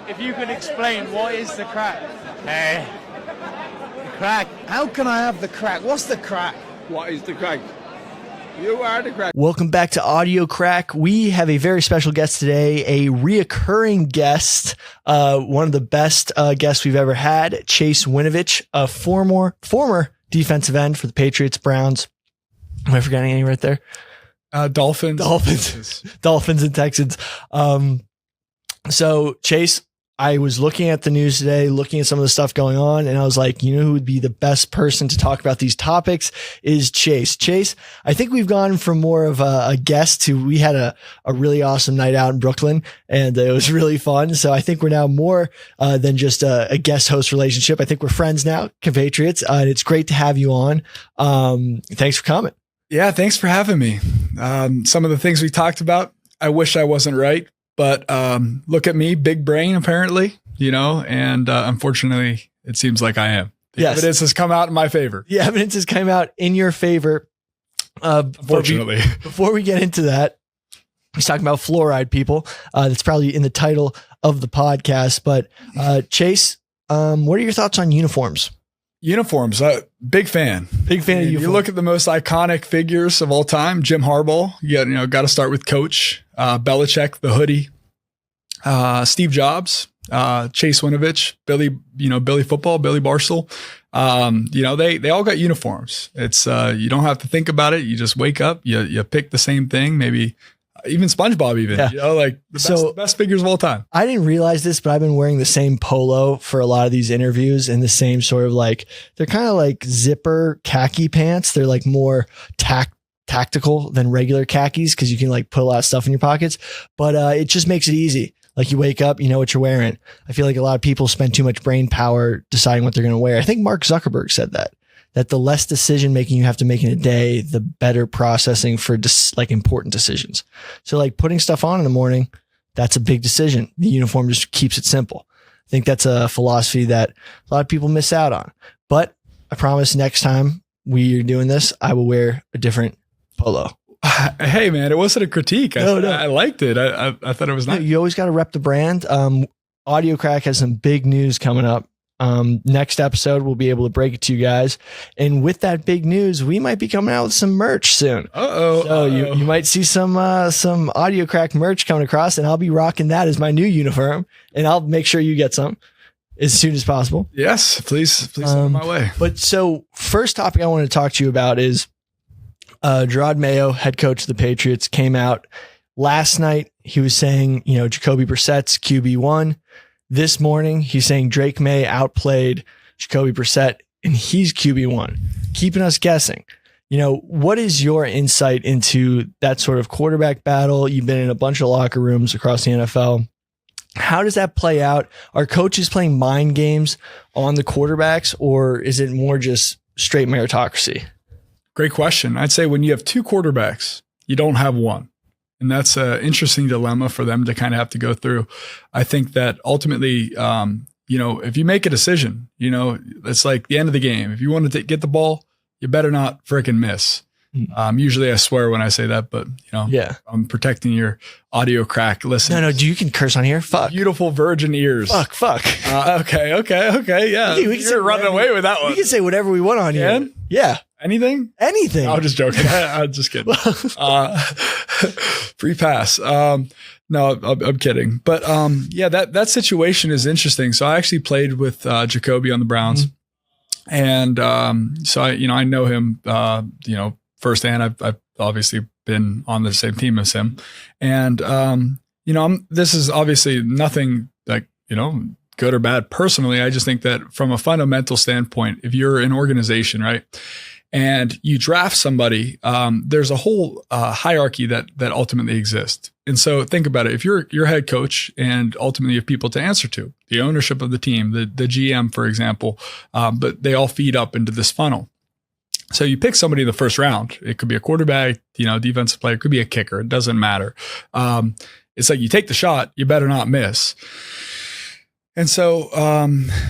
if you could explain what is the crack? Hey, the crack. How can I have the crack? What's the crack? What is the crack? You are the crack. Welcome back to Audio Crack. We have a very special guest today, a reoccurring guest, one of the best guests we've ever had, Chase Winovich, a former defensive end for the Patriots, Browns. Am I forgetting any right there? Dolphins and Texans. So Chase, I was looking at the news today, looking at some of the stuff going on, and I was like, you know who would be the best person to talk about these topics is Chase. Chase, I think we've gone from more of a guest to we had a really awesome night out in Brooklyn, and it was really fun. So I think we're now more than just a guest host relationship. I think we're friends now, compatriots, and it's great to have you on. Thanks for coming. Yeah, thanks for having me. Some of the things we talked about, I wish I wasn't right. But look at me, big brain, apparently, and unfortunately, it seems like I am. The evidence has come out in my favor. The evidence has come out in your favor. Unfortunately. Before we get into that, he's talking about fluoride, people. That's probably in the title of the podcast. But Chase, what are your thoughts on uniforms? Uniforms, big fan. Big fan of uniforms. You look at the most iconic figures of all time, Jim Harbaugh. You got to start with Coach. Belichick, the hoodie. Steve Jobs, Chase Winovich, Billy Football, Billy Barstool. They all got uniforms. It's you don't have to think about it. You just wake up, you pick the same thing, maybe. Even SpongeBob, the best figures of all time. I didn't realize this, but I've been wearing the same polo for a lot of these interviews, and the same sort of they're kind of like zipper khaki pants. They're like more tactical than regular khakis because you can put a lot of stuff in your pockets, but it just makes it easy. Like you wake up, you know what you're wearing. I feel like a lot of people spend too much brain power deciding what they're going to wear. I think Mark Zuckerberg said that the less decision making you have to make in a day, the better processing for important decisions. So putting stuff on in the morning, that's a big decision. The uniform just keeps it simple. I think that's a philosophy that a lot of people miss out on, but I promise next time we are doing this, I will wear a different polo. Hey man, it wasn't a critique. I liked it. I thought it was nice. You always got to rep the brand. Audio Crack has some big news coming up. Next episode, we'll be able to break it to you guys. And with that big news, we might be coming out with some merch soon. So you might see some Audio Crack merch coming across, and I'll be rocking that as my new uniform, and I'll make sure you get some as soon as possible. Yes, please send it my way. But so first topic I want to talk to you about is Jerod Mayo, head coach of the Patriots, came out last night. He was saying, Jacoby Brissett's QB1. This morning, he's saying Drake May outplayed Jacoby Brissett and he's QB1, keeping us guessing. What is your insight into that sort of quarterback battle? You've been in a bunch of locker rooms across the NFL. How does that play out? Are coaches playing mind games on the quarterbacks, or is it more just straight meritocracy? Great question. I'd say when you have two quarterbacks, you don't have one. And that's an interesting dilemma for them to kind of have to go through. I think that ultimately, if you make a decision, it's like the end of the game. If you want to get the ball, you better not freaking miss. Usually I swear when I say that, but I'm protecting your Audio Crack listeners. No, you can curse on here. Fuck. Beautiful virgin ears. Fuck. Okay. Yeah. You're running away with that one. We can say whatever we want on here. Yeah. Anything? No, I'm just joking. I'm just kidding. Free pass. No, I'm kidding. But that situation is interesting. So I actually played with Jacoby on the Browns. And so I know him firsthand. I've obviously been on the same team as him. And this is obviously nothing good or bad personally. I just think that from a fundamental standpoint, if you're an organization, right, and you draft somebody, there's a whole hierarchy that ultimately exists. And so think about it. If you're head coach and ultimately you have people to answer to, the ownership of the team, the GM, for example, but they all feed up into this funnel. So you pick somebody in the first round. It could be a quarterback, defensive player, it could be a kicker. It doesn't matter. It's like you take the shot, you better not miss. And so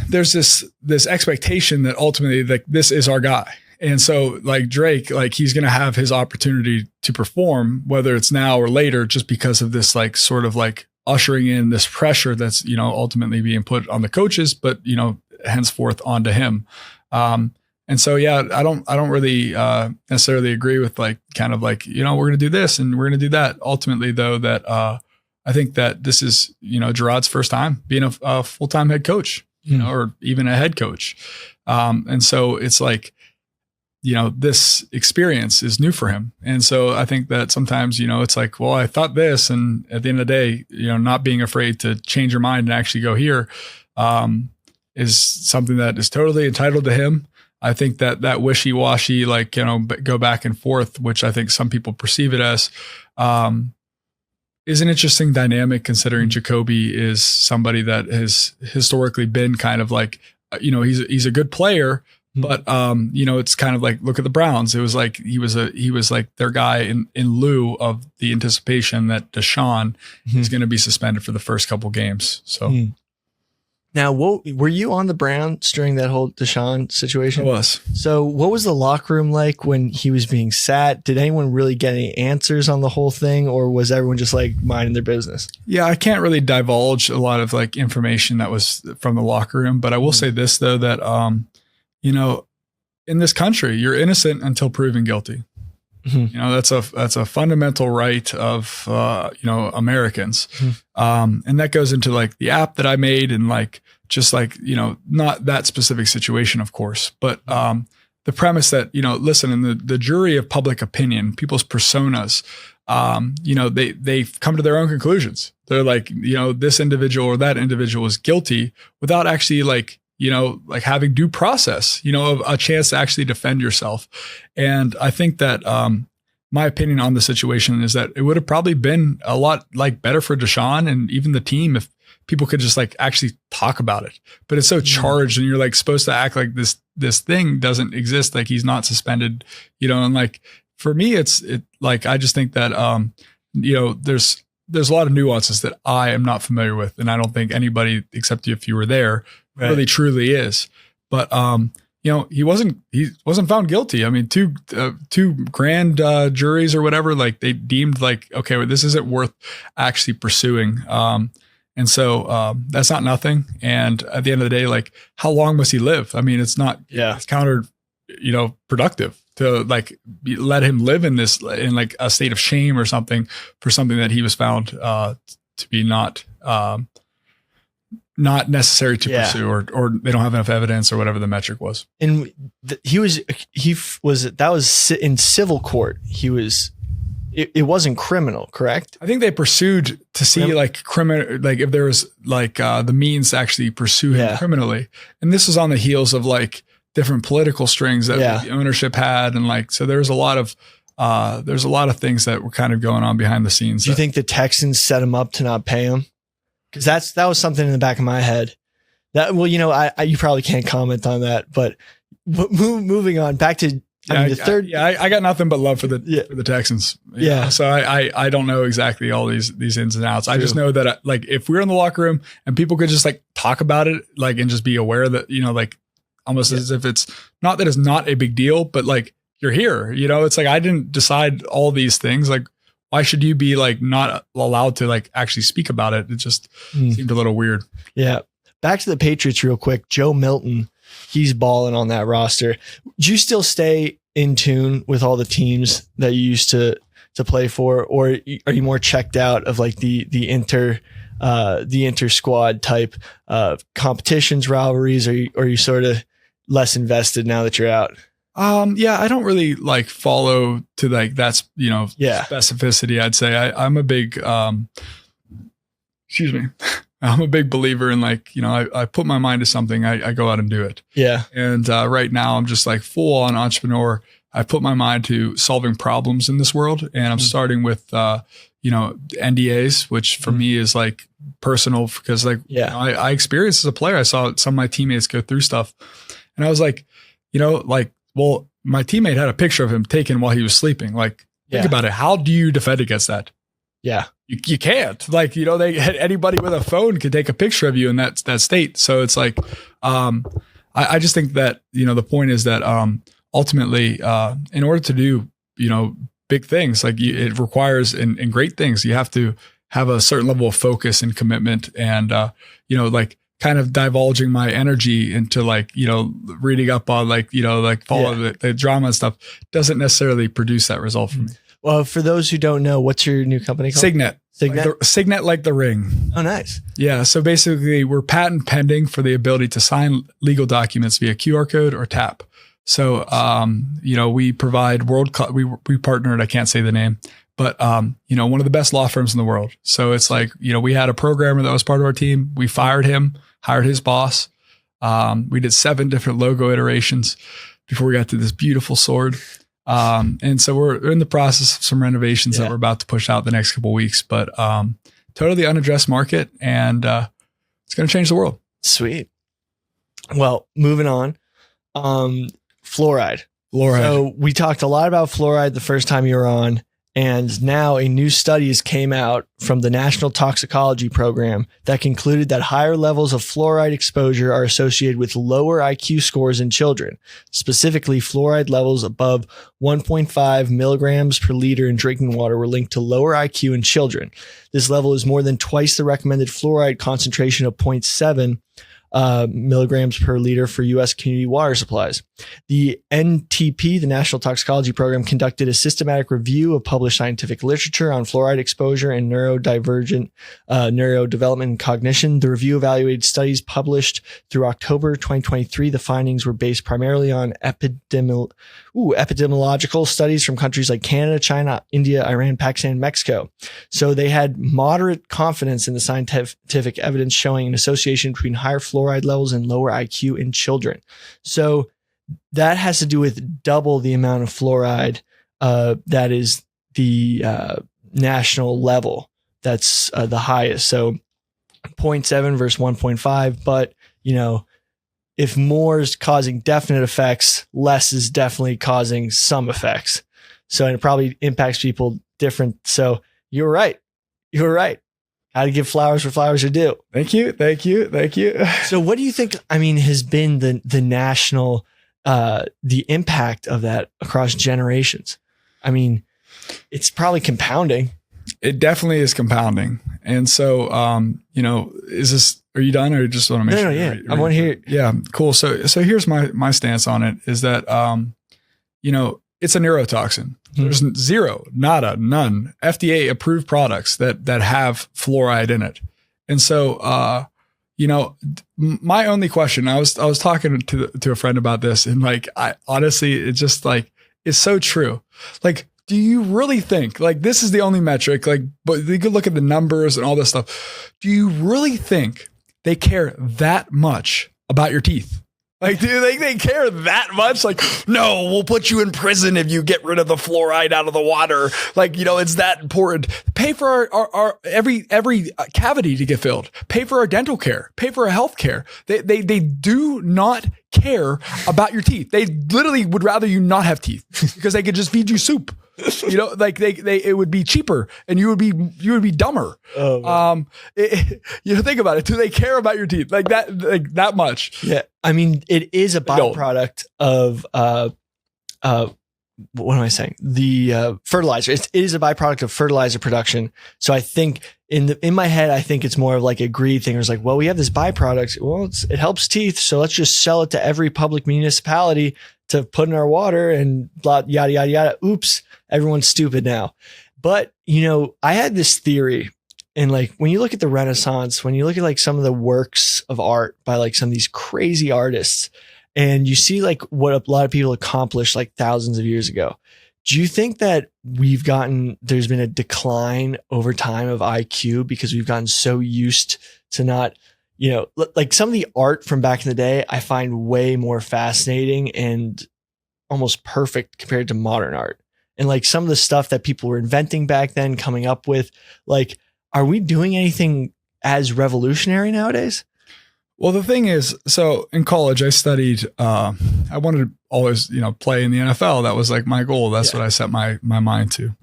there's this expectation that ultimately this is our guy. And so Drake, he's going to have his opportunity to perform, whether it's now or later, just because of this sort of ushering in this pressure that's, ultimately being put on the coaches, but, henceforth onto him. And so, yeah, I don't really necessarily agree with like, kind of like, we're going to do this and we're going to do that. Ultimately, though, that I think that this is, Jerod's first time being a full-time head coach, or even a head coach. And so it's like, this experience is new for him. And so I think that sometimes, it's like, well, I thought this, and at the end of the day, not being afraid to change your mind and actually go here is something that is totally entitled to him. I think that wishy-washy, like, go back and forth, which I think some people perceive it as, is an interesting dynamic, considering Jacoby is somebody that has historically been kind of like, he's a good player, but it's kind of like, look at the Browns. It was like he was like their guy in lieu of the anticipation that Deshaun is going to be suspended for the first couple games. So. Now, were you on the Browns during that whole Deshaun situation? I was. So what was the locker room like when he was being sat? Did anyone really get any answers on the whole thing, or was everyone just like minding their business? Yeah, I can't really divulge a lot of like information that was from the locker room, but I will say this though, that, in this country, you're innocent until proven guilty. That's a fundamental right of, Americans. And that goes into like the app that I made, and like, just like, not that specific situation, of course, but, the premise that, listen, in the jury of public opinion, people's personas, they've come to their own conclusions. They're like, this individual or that individual is guilty without actually like having due process, a chance to actually defend yourself. And I think that, my opinion on the situation is that it would have probably been a lot like better for Deshaun and even the team if people could just like actually talk about it. But it's so charged, and you're like supposed to act like this thing doesn't exist. Like he's not suspended, and like, for me, it's like, I just think that, there's a lot of nuances that I am not familiar with. And I don't think anybody, except if you were there, really truly is. But, he wasn't found guilty. I mean, two grand juries or whatever, like they deemed like, okay, well, this isn't worth actually pursuing. And so that's not nothing. And at the end of the day, like, how long must he live? I mean, it's not, it's counter, productive to like let him live in like a state of shame or something for something that he was found to be not necessary to pursue, or they don't have enough evidence, or whatever the metric was. And that was in civil court. It wasn't criminal, correct? I think they pursued to see like criminal, like if there was like the means to actually pursue him criminally. And this was on the heels of like different political strings that the ownership had. And like, so there's a lot of things that were kind of going on behind the scenes. Do you think the Texans set him up to not pay him? Because that was something in the back of my head. You probably can't comment on that, but moving on back to the third. I got nothing but love for the Texans. So I don't know exactly all these ins and outs. True. I just know that like if we're in the locker room and people could just like talk about it, like, and just be aware that, like almost as if it's not that it's not a big deal, but like you're here, it's like, I didn't decide all these things. Like, why should you be like not allowed to like actually speak about it? It just seemed a little weird. Yeah. Back to the Patriots real quick. Joe Milton, he's balling on that roster. Do you still stay in tune with all the teams that you used to play for, or are you more checked out of like the inter squad type competitions, rivalries? Or are you sort of less invested now that you're out? I don't really like follow to like that's, specificity. I'd say I'm a big, I'm a big believer in like, I put my mind to something, I go out and do it. Yeah. And, right now I'm just like full on entrepreneur. I put my mind to solving problems in this world, and I'm starting with, NDAs, which for me is like personal, because like, I experienced as a player, I saw some of my teammates go through stuff, and I was like, well, my teammate had a picture of him taken while he was sleeping. Like, think about it. How do you defend against that? Yeah. You can't. Like, anybody with a phone could take a picture of you in that state. So it's like, I just think that, the point is that ultimately, in order to do, big things, like it requires and great things, you have to have a certain level of focus and commitment, and like kind of divulging my energy into like, reading up on like, follow the drama and stuff doesn't necessarily produce that result for me. Well, for those who don't know, what's your new company called? Signet. Signet? Signet like the ring. Oh, nice. Yeah. So basically we're patent pending for the ability to sign legal documents via QR code or tap. So, we provide we partnered, I can't say the name, but, one of the best law firms in the world. So it's like, we had a programmer that was part of our team. We fired him, hired his boss. We did 7 different logo iterations before we got to this beautiful sword. And so we're in the process of some renovations that we're about to push out the next couple of weeks, but, totally unaddressed market, and, it's going to change the world. Sweet. Well, moving on. Fluoride. So we talked a lot about fluoride the first time you were on, and now a new studies came out from the National Toxicology Program that concluded that higher levels of fluoride exposure are associated with lower IQ scores in children. Specifically, fluoride levels above 1.5 milligrams per liter in drinking water were linked to lower IQ in children. This level is more than twice the recommended fluoride concentration of 0.7 milligrams per liter for U.S. community water supplies. The NTP, the National Toxicology Program, conducted a systematic review of published scientific literature on fluoride exposure and neurodevelopment and cognition. The review evaluated studies published through October 2023. The findings were based primarily on epidemiological studies from countries like Canada, China, India, Iran, Pakistan, and Mexico. So they had moderate confidence in the scientific evidence showing an association between higher fluoride levels and lower IQ in children. So that has to do with double the amount of fluoride that is the national level. That's the highest. So 0.7 versus 1.5. But, if more is causing definite effects, less is definitely causing some effects. So it probably impacts people different. So you're right. You're right. How to give flowers where flowers are due. Thank you. So what do you think, has been the national, the impact of that across generations? It's probably compounding. It definitely is compounding. And so, are you done or just want to make sure? No, yeah. I want to hear. Yeah, cool. So here's my stance on it is that, it's a neurotoxin. There's zero, nada, none FDA approved products that have fluoride in it. And so, my only question, I was talking to a friend about this, and I honestly, it's just it's so true. Do you really think this is the only metric, but you could look at the numbers and all this stuff. Do you really think they care that much about your teeth? Do you think they care that much? No, we'll put you in prison if you get rid of the fluoride out of the water. It's that important. Pay for our every cavity to get filled. Pay for our dental care. Pay for our health care. They do not care about your teeth. They literally would rather you not have teeth because they could just feed you soup. It would be cheaper and you would be dumber. Oh, think about it. Do they care about your teeth that much? Yeah. It is a byproduct of, what am I saying? The fertilizer. It is a byproduct of fertilizer production. So I think in my head, I think it's more of a greed thing. It's we have this byproduct. Well, it helps teeth. So let's just sell it to every public municipality to put in our water and blah, yada, yada, yada. Oops. Everyone's stupid now. But, I had this theory, and when you look at the Renaissance, when you look at some of the works of art by some of these crazy artists, and you see what a lot of people accomplished thousands of years ago, do you think that there's been a decline over time of IQ because we've gotten so used to not, some of the art from back in the day, I find way more fascinating and almost perfect compared to modern art. And some of the stuff that people were inventing back then, coming up with, are we doing anything as revolutionary nowadays? Well, the thing is, so in college, I studied, I wanted to always, play in the NFL. That was my goal. That's what I set my mind to.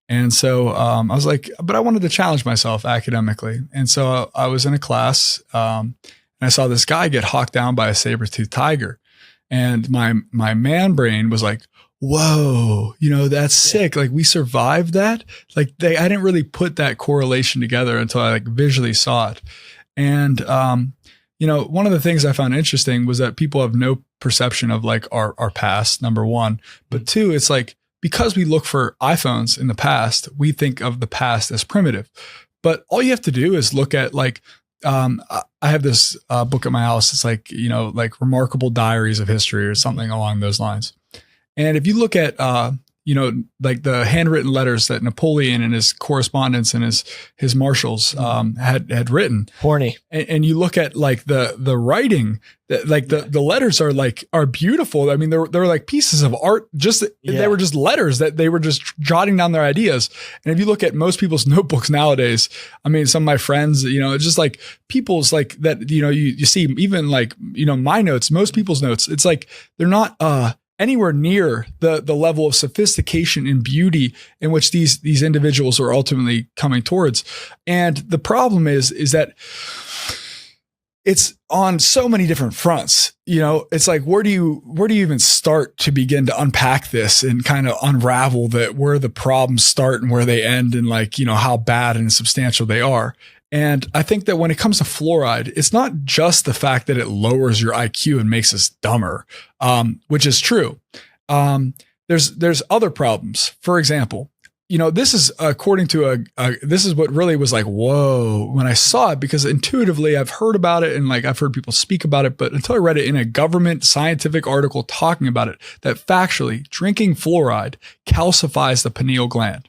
And so I was but I wanted to challenge myself academically. And so I was in a class and I saw this guy get hawked down by a saber-toothed tiger. And my man brain was whoa, that's sick. Like we survived that. Like I didn't really put that correlation together until I like visually saw it. And, one of the things I found interesting was that people have no perception of like our past, number one, but two, it's like, because we look for iPhones in the past, we think of the past as primitive, but all you have to do is look at like, I have this book at my house. It's like, like Remarkable Diaries of History or something along those lines. And if you look at, like the handwritten letters that Napoleon and his correspondents and his marshals had written. Horny. And you look at like the writing, like the letters are beautiful. I mean, they're like pieces of art. They were just letters that they were just jotting down their ideas. And if you look at most people's notebooks nowadays, I mean, some of my friends, it's just like people's like that, you see even like, my notes, most people's notes, it's like, they're not, anywhere near the level of sophistication and beauty in which these individuals are ultimately coming towards. And the problem is that it's on so many different fronts. It's like, where do you even start to begin to unpack this and kind of unravel where the problems start and where they end, and like, how bad and substantial they are. And I think that when it comes to fluoride, it's not just the fact that it lowers your IQ and makes us dumber, which is true. There's other problems. For example, this is according to this is what really was like, whoa, when I saw it, because intuitively I've heard about it and like I've heard people speak about it, but until I read it in a government scientific article talking about it, that factually drinking fluoride calcifies the pineal gland.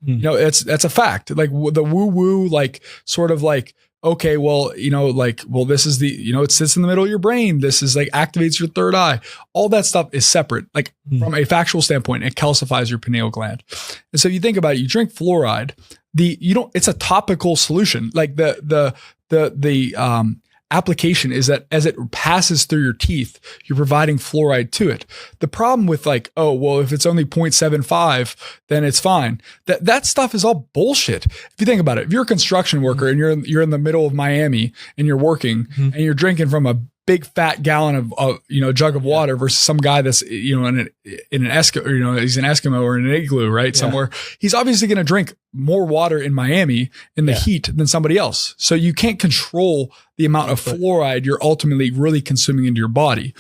That's a fact. Like the woo woo, like sort of like, okay, well, this is it sits in the middle of your brain. This is like activates your third eye. All that stuff is separate. Like from a factual standpoint, it calcifies your pineal gland. And so you think about it, you drink fluoride, it's a topical solution. Like the application is that as it passes through your teeth, you're providing fluoride to it. The problem with like, oh, well, if it's only 0.75, then it's fine. That stuff is all bullshit. If you think about it, if you're a construction worker and you're in the middle of Miami and you're working and you're drinking from a big fat gallon of jug of water versus some guy that's in an Eskimo, he's an Eskimo or in an igloo, right? Somewhere, he's obviously going to drink more water in Miami in the heat than somebody else. So you can't control the amount of fluoride you're ultimately really consuming into your body.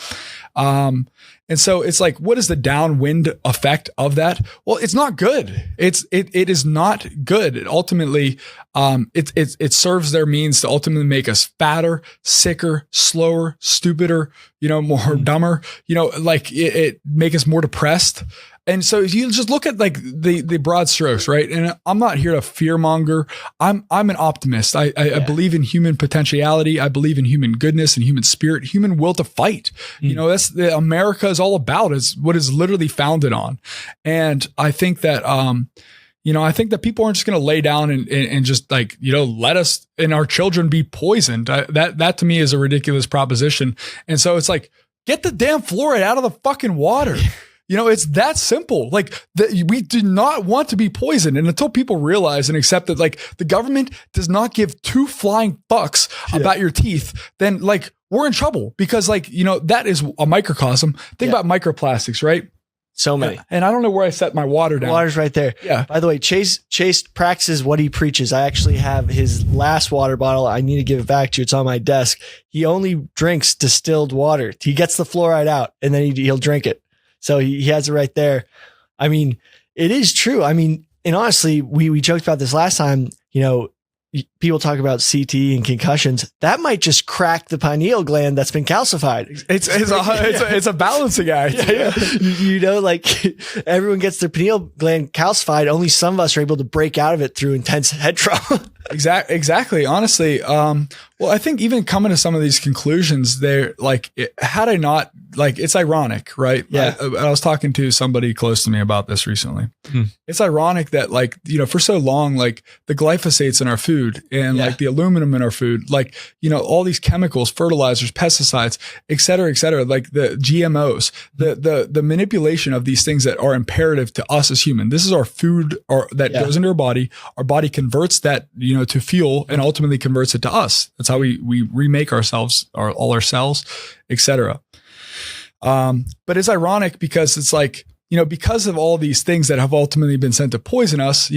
And so it's like, what is the downwind effect of that? Well, it's not good. It is not good. It ultimately, it serves their means to ultimately make us fatter, sicker, slower, stupider, more dumber, like it make us more depressed. And so you just look at like the broad strokes, right? And I'm not here to fearmonger. I'm an optimist. I believe in human potentiality. I believe in human goodness and human spirit, human will to fight. That's America is all about, is what is literally founded on. And I think that, I think that people aren't just going to lay down and just like, let us and our children be poisoned. That to me is a ridiculous proposition. And so it's like, get the damn fluoride out of the fucking water. It's that simple. Like we do not want to be poisoned. And until people realize and accept that like the government does not give two flying fucks about your teeth, then like we're in trouble, because like, that is a microcosm. Think about microplastics, right? So many. And I don't know where I set my water down. Water's right there. Yeah. By the way, Chase practices what he preaches. I actually have his last water bottle. I need to give it back to you. It's on my desk. He only drinks distilled water. He gets the fluoride out and then he'll drink it. So he has it right there. I mean, it is true. I mean, and honestly, we joked about this last time, people talk about CT and concussions. That might just crack the pineal gland that's been calcified. It's a balancing act. Like everyone gets their pineal gland calcified. Only some of us are able to break out of it through intense head trauma. Exactly. Honestly, well, I think even coming to some of these conclusions, they're like, had I not, like, it's ironic, right? Yeah. I was talking to somebody close to me about this recently. It's ironic that, like, for so long, like the glyphosates in our food and like the aluminum in our food, like, all these chemicals, fertilizers, pesticides, et cetera, like the GMOs, the manipulation of these things that are imperative to us as human. This is our food that goes into our body. Our body converts that, to fuel and ultimately converts it to us. That's how we remake ourselves, all our cells, et cetera. But it's ironic because it's like, because of all these things that have ultimately been sent to poison us,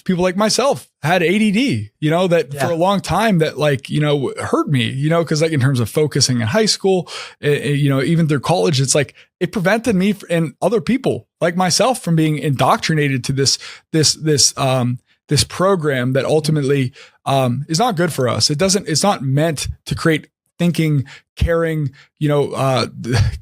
people like myself had ADD, that for a long time that hurt me, cause like in terms of focusing in high school, even through college, it's like it prevented me and other people like myself from being indoctrinated to this program that ultimately, is not good for us. It's not meant to create thinking, caring,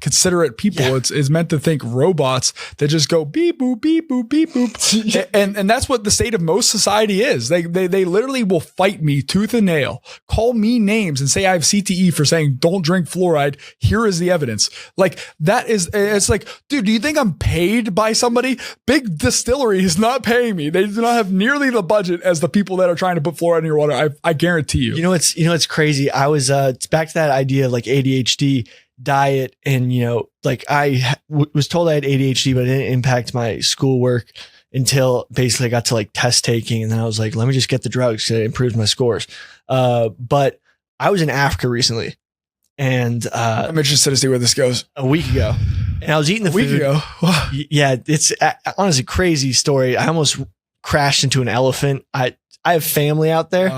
considerate people. Yeah. It's meant to think robots that just go beep boop, beep boop, beep boop. and that's what the state of most society is. They literally will fight me tooth and nail, call me names and say I have CTE for saying don't drink fluoride. Here is the evidence. Like that is, it's like, dude, do you think I'm paid by somebody? Big Distillery is not paying me. They do not have nearly the budget as the people that are trying to put fluoride in your water. I guarantee you. It's crazy. I was it's back to that idea of like ADHD diet, and I was told I had ADHD, but it didn't impact my schoolwork until basically I got to like test taking, and then I was like, let me just get the drugs because it improved my scores. But I was in Africa recently, and I'm interested to see where this goes. A week ago, and I was eating the food. A week ago, yeah, it's honestly a crazy story. I almost crashed into an elephant. I have family out there,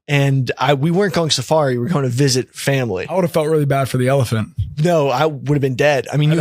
and we weren't going safari. We were going to visit family. I would have felt really bad for the elephant. No, I would have been dead. I mean, you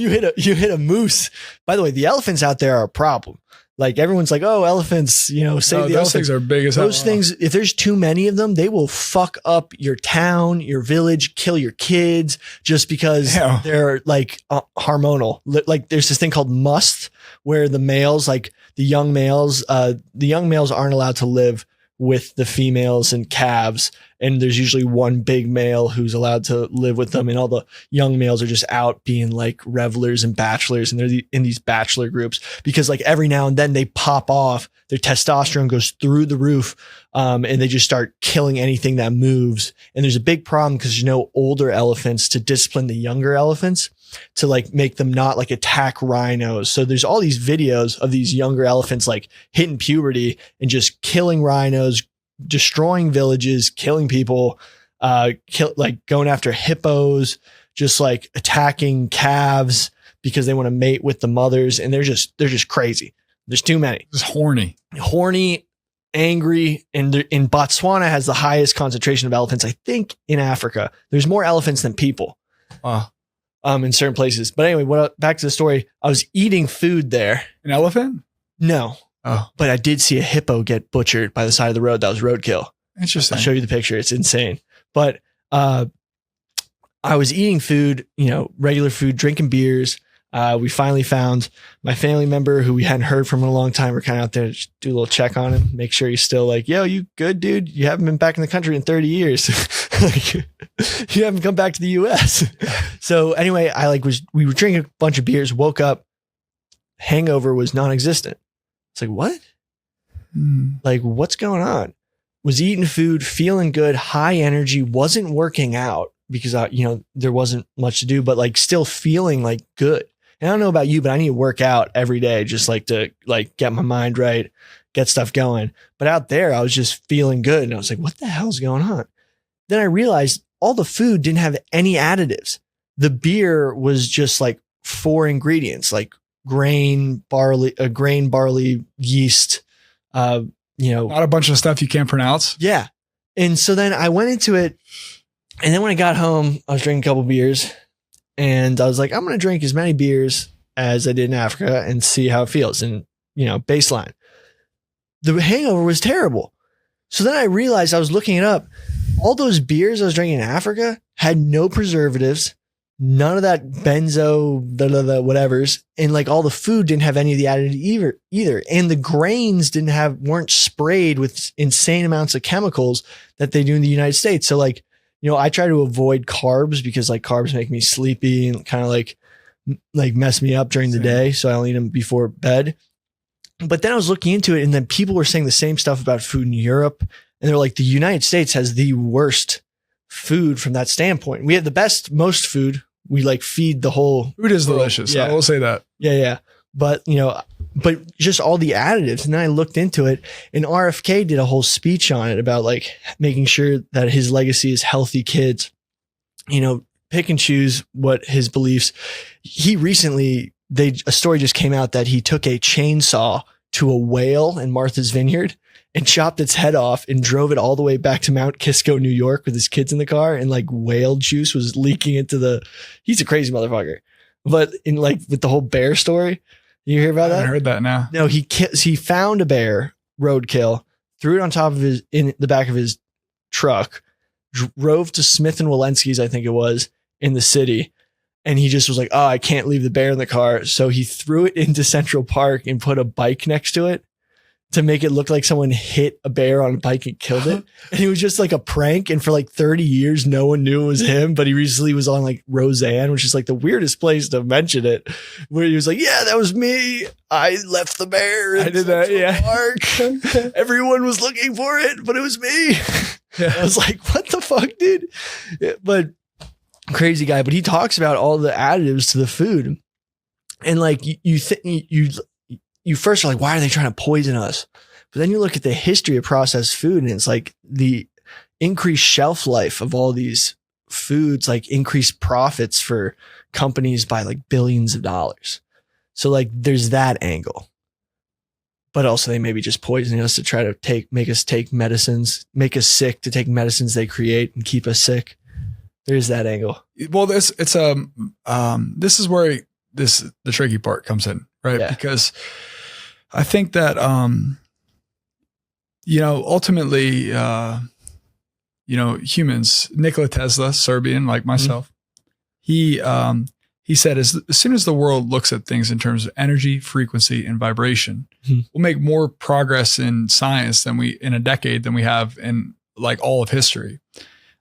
hit a moose. By the way, the elephants out there are a problem. Like everyone's like, oh, elephants, save the elephants. Those things are big as hell. Those things, if there's too many of them, they will fuck up your town, your village, kill your kids just because they're like hormonal. Like there's this thing called must, where the males, like the young males aren't allowed to live with the females and calves. And there's usually one big male who's allowed to live with them. And all the young males are just out being like revelers and bachelors. And they're in these bachelor groups because like every now and then they pop off, their testosterone goes through the roof. And they just start killing anything that moves. And there's a big problem because older elephants to discipline the younger elephants to like make them not like attack rhinos. So there's all these videos of these younger elephants like hitting puberty and just killing rhinos, destroying villages, killing people, like going after hippos, just like attacking calves because they want to mate with the mothers. And they're just crazy. There's too many. Just horny, angry. And in Botswana has the highest concentration of elephants, I think, in Africa. There's more elephants than people. In certain places. But anyway, back to the story. I was eating food there. An elephant? No. Oh. But I did see a hippo get butchered by the side of the road. That was roadkill. Interesting. I'll show you the picture. It's insane. But I was eating food, regular food, drinking beers. We finally found my family member who we hadn't heard from in a long time. We're kind of out there to do a little check on him, make sure he's still like, yo, you good, dude? You haven't been back in the country in 30 years. You haven't come back to the US. So anyway, we were drinking a bunch of beers, woke up, hangover was non-existent. It's like, what? Like, what's going on? Was eating food, feeling good, high energy, wasn't working out because there wasn't much to do, but like still feeling like good. And I don't know about you, but I need to work out every day, just like to like get my mind right, get stuff going. But out there, I was just feeling good. And I was like, what the hell's going on? Then I realized all the food didn't have any additives. The beer was just like 4 ingredients, like grain, barley, yeast, not a bunch of stuff you can't pronounce. Yeah. And so then I went into it. And then when I got home, I was drinking a couple beers. And I was like, I'm going to drink as many beers as I did in Africa and see how it feels. And, baseline. The hangover was terrible. So then I realized, I was looking it up. All those beers I was drinking in Africa had no preservatives, none of that benzo, whatevers. And like all the food didn't have any of the additives either. And the grains weren't sprayed with insane amounts of chemicals that they do in the United States. So like, I try to avoid carbs because like carbs make me sleepy and kind of like mess me up during the day. So I don't eat them before bed. But then I was looking into it, and then people were saying the same stuff about food in Europe. And they're like, the United States has the worst food from that standpoint. We have the best, most food. We like feed the whole food is delicious. Yeah. I will say that. Yeah. But, but just all the additives. And then I looked into it, and RFK did a whole speech on it about like making sure that his legacy is healthy kids, pick and choose what his beliefs. He recently a story just came out that he took a chainsaw to a whale in Martha's Vineyard and chopped its head off and drove it all the way back to Mount Kisco, New York with his kids in the car, and like whale juice was leaking into he's a crazy motherfucker. But in like with the whole bear story, you hear about that? I heard that now. No, he found a bear, roadkill, threw it on top of in the back of his truck, drove to Smith and Walensky's, I think it was, in the city. And he just was like, oh, I can't leave the bear in the car. So he threw it into Central Park and put a bike next to it to make it look like someone hit a bear on a bike and killed it. And it was just like a prank. And for like 30 years, no one knew it was him. But he recently was on like Roseanne, which is like the weirdest place to mention it, where he was like, yeah, that was me. I left the bear. I did that. Yeah. Park. Everyone was looking for it, but it was me. Yeah. I was like, what the fuck, dude? But crazy guy. But he talks about all the additives to the food. And like you first are like, why are they trying to poison us? But then you look at the history of processed food, and it's like the increased shelf life of all these foods, like increased profits for companies by like billions of dollars. So like there's that angle. But also they may be just poisoning us to try to make us take medicines, make us sick to take medicines they create and keep us sick. There's that angle. Well, this is where the tricky part comes in, right? Yeah. Because I think that, ultimately, humans, Nikola Tesla, Serbian, like myself, he said, as soon as the world looks at things in terms of energy, frequency, and vibration, we'll make more progress in science in a decade than we have in like all of history.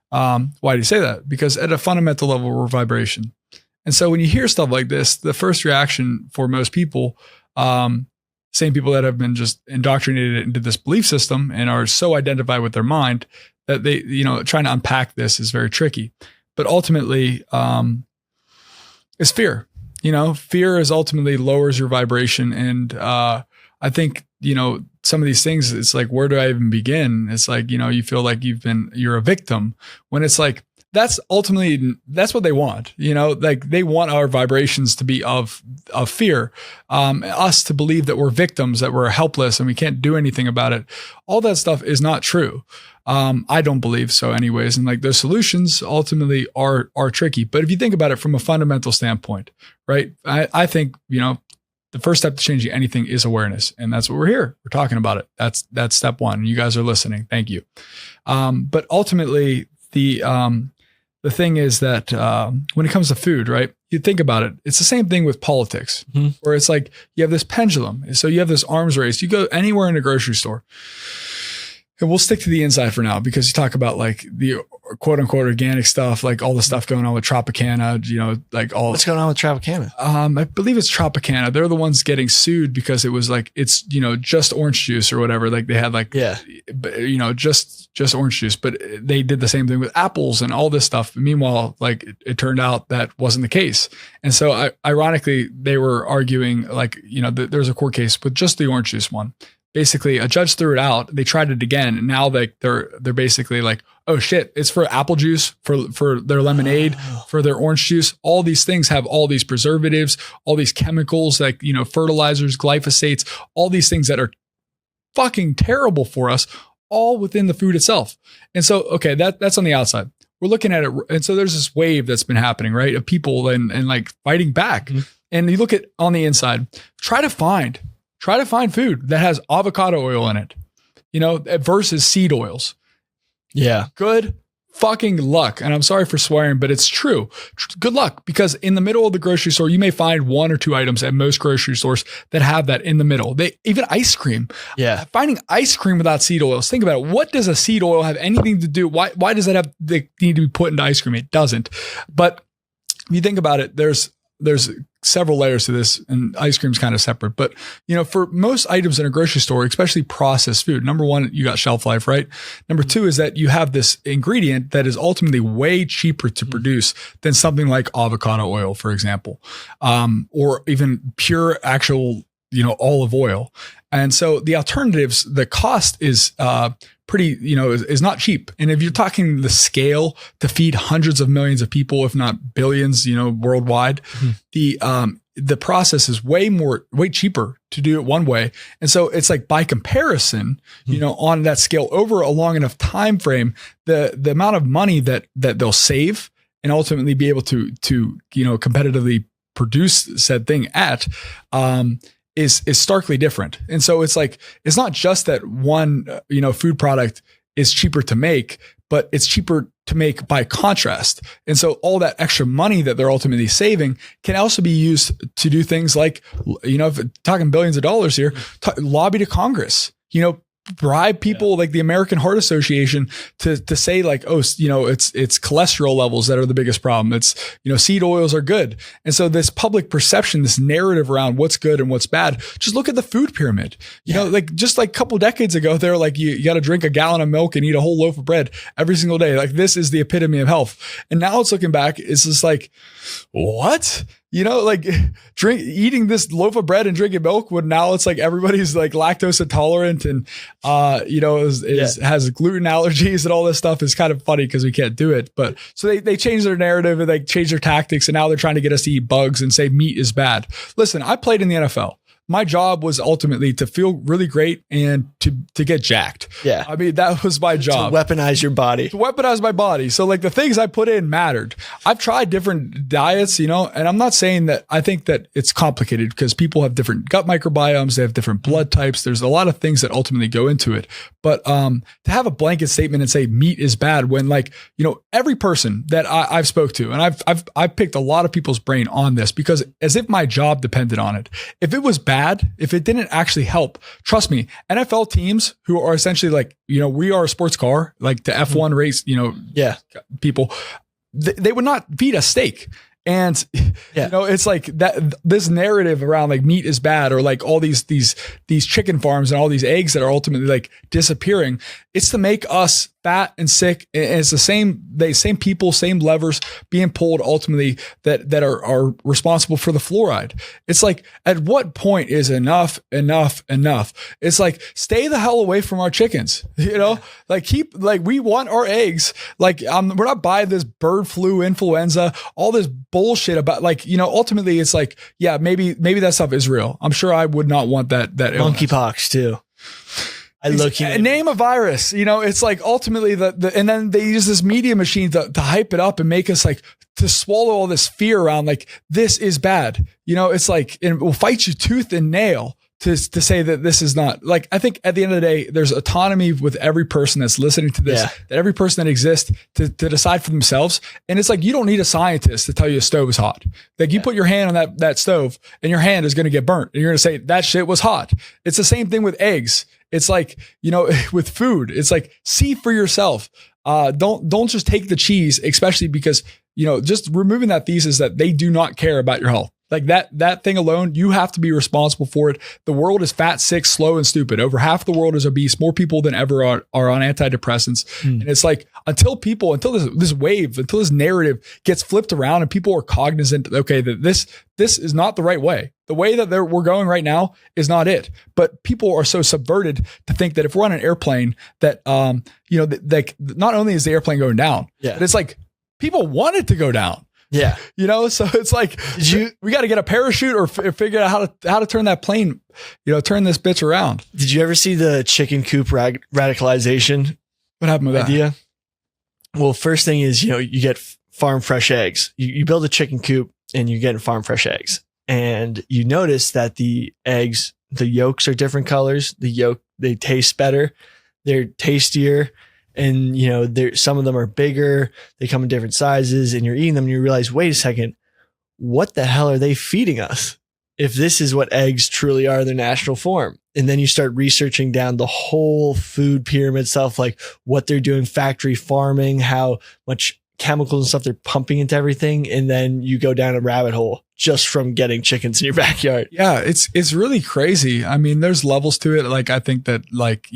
Why do you say that? Because at a fundamental level, we're vibration. And so when you hear stuff like this, the first reaction for most people, same people that have been just indoctrinated into this belief system and are so identified with their mind that they, trying to unpack this is very tricky. But ultimately, it's fear. Fear is ultimately lowers your vibration. And I think, some of these things, it's like, where do I even begin? It's like, you feel like you're a victim, when it's like, that's what they want, like they want our vibrations to be of fear, us to believe that we're victims, that we're helpless and we can't do anything about it. All that stuff is not true. I don't believe so anyways. And like those solutions ultimately are tricky. But if you think about it from a fundamental standpoint, right? I think, the first step to changing anything is awareness. And that's what we're here. We're talking about it. That's step one. You guys are listening. Thank you. But ultimately the thing is that when it comes to food, right, you think about it, it's the same thing with politics, where it's like you have this pendulum. So you have this arms race. You go anywhere in a grocery store, and we'll stick to the inside for now, because you talk about like the quote unquote organic stuff, like all the stuff going on with Tropicana, like all. What's going on with Tropicana? I believe it's Tropicana. They're the ones getting sued because it was like, it's, just orange juice or whatever. Like they had like, just orange juice, but they did the same thing with apples and all this stuff. Meanwhile, like it turned out that wasn't the case. And so ironically, they were arguing like, there's a court case with just the orange juice one. Basically, a judge threw it out. They tried it again, and now they're basically like, oh shit, it's for apple juice, for their lemonade, for their orange juice. All these things have all these preservatives, all these chemicals, like fertilizers, glyphosates, all these things that are fucking terrible for us, all within the food itself. And so, okay, that's on the outside. We're looking at it, and so there's this wave that's been happening, right, of people and like fighting back. And you look at on the inside, try to find food that has avocado oil in it, versus seed oils. Yeah. Good fucking luck. And I'm sorry for swearing, but it's true. Good luck, because in the middle of the grocery store, you may find one or two items at most grocery stores that have that in the middle. Even ice cream. Yeah. Finding ice cream without seed oils. Think about it. What does a seed oil have anything to do? Why does that they need to be put into ice cream? It doesn't. But if you think about it, there's several layers to this, and ice cream's kind of separate. But, for most items in a grocery store, especially processed food, number one, you got shelf life, right? Number two is that you have this ingredient that is ultimately way cheaper to produce than something like avocado oil, for example, or even pure actual, olive oil. And so the alternatives, the cost is pretty, is not cheap. And if you're talking the scale to feed hundreds of millions of people, if not billions, worldwide, the process is way cheaper to do it one way. And so it's like by comparison, on that scale over a long enough time frame, the amount of money that they'll save and ultimately be able to competitively produce said thing at is starkly different. And so it's like, it's not just that one, food product is cheaper to make, but it's cheaper to make by contrast. And so all that extra money that they're ultimately saving can also be used to do things like, if talking billions of dollars here, lobby to Congress, bribe people like the American Heart Association to say like, it's cholesterol levels that are the biggest problem. It's, seed oils are good. And so this public perception, this narrative around what's good and what's bad, just look at the food pyramid, just like a couple decades ago, they're like, you got to drink a gallon of milk and eat a whole loaf of bread every single day. Like this is the epitome of health. And now it's looking back, it's just like, what? Eating this loaf of bread and drinking milk would now it's like everybody's like lactose intolerant and, has gluten allergies and all this stuff is kind of funny because we can't do it. But so they changed their narrative and they changed their tactics. And now they're trying to get us to eat bugs and say meat is bad. Listen, I played in the NFL. My job was ultimately to feel really great and to get jacked. Yeah. I mean, that was my job. To weaponize your body. To weaponize my body. So like the things I put in mattered. I've tried different diets, and I'm not saying that I think that it's complicated because people have different gut microbiomes. They have different blood types. There's a lot of things that ultimately go into it. But to have a blanket statement and say meat is bad when every person that I've spoke to, and I've picked a lot of people's brain on this because as if my job depended on it. If it was bad, if it didn't actually help, trust me, NFL teams who are essentially like, we are a sports car, like the F1 race, people, they would not feed us steak. And it's like that, this narrative around like meat is bad or like all these chicken farms and all these eggs that are ultimately like disappearing. It's to make us fat and sick. And it's the same people, same levers being pulled ultimately that are responsible for the fluoride. It's like, at what point is enough? It's like, stay the hell away from our chickens, we want our eggs. Like, we're not buying this bird flu, influenza, all this bullshit about ultimately it's like, yeah, maybe that stuff is real. I'm sure I would not want that monkeypox too. Name a virus, it's like ultimately and then they use this media machine to hype it up and make us like to swallow all this fear around like, this is bad. It's like, and it will fight you tooth and nail to say that this is not like, I think at the end of the day, there's autonomy with every person that's listening to this, that every person that exists to decide for themselves. And it's like, you don't need a scientist to tell you a stove is hot. Like you put your hand on that stove and your hand is going to get burnt and you're going to say that shit was hot. It's the same thing with eggs. It's like, with food, it's like, see for yourself. Don't just take the cheese, especially because, just removing that thesis that they do not care about your health. Like that thing alone, you have to be responsible for it. The world is fat, sick, slow, and stupid. Over half the world is obese. More people than ever are on antidepressants. And it's like, until this narrative gets flipped around and people are cognizant, okay, that this is not the right way. The way that we're going right now is not it. But people are so subverted to think that if we're on an airplane that, not only is the airplane going down, but it's like people want it to go down. Yeah. So it's like, we got to get a parachute or figure out how to turn that plane, turn this bitch around. Did you ever see the chicken coop radicalization? What happened with idea? Well, first thing is, you get farm fresh eggs. You build a chicken coop and you get farm fresh eggs. And you notice that the eggs, the yolks are different colors. They taste better. They're tastier. And, some of them are bigger. They come in different sizes and you're eating them and you realize, wait a second, what the hell are they feeding us? If this is what eggs truly are, their natural form. And then you start researching down the whole food pyramid stuff, like what they're doing, factory farming, how much chemicals and stuff they're pumping into everything. And then you go down a rabbit hole just from getting chickens in your backyard. Yeah, it's really crazy. I mean, there's levels to it. Like, I think that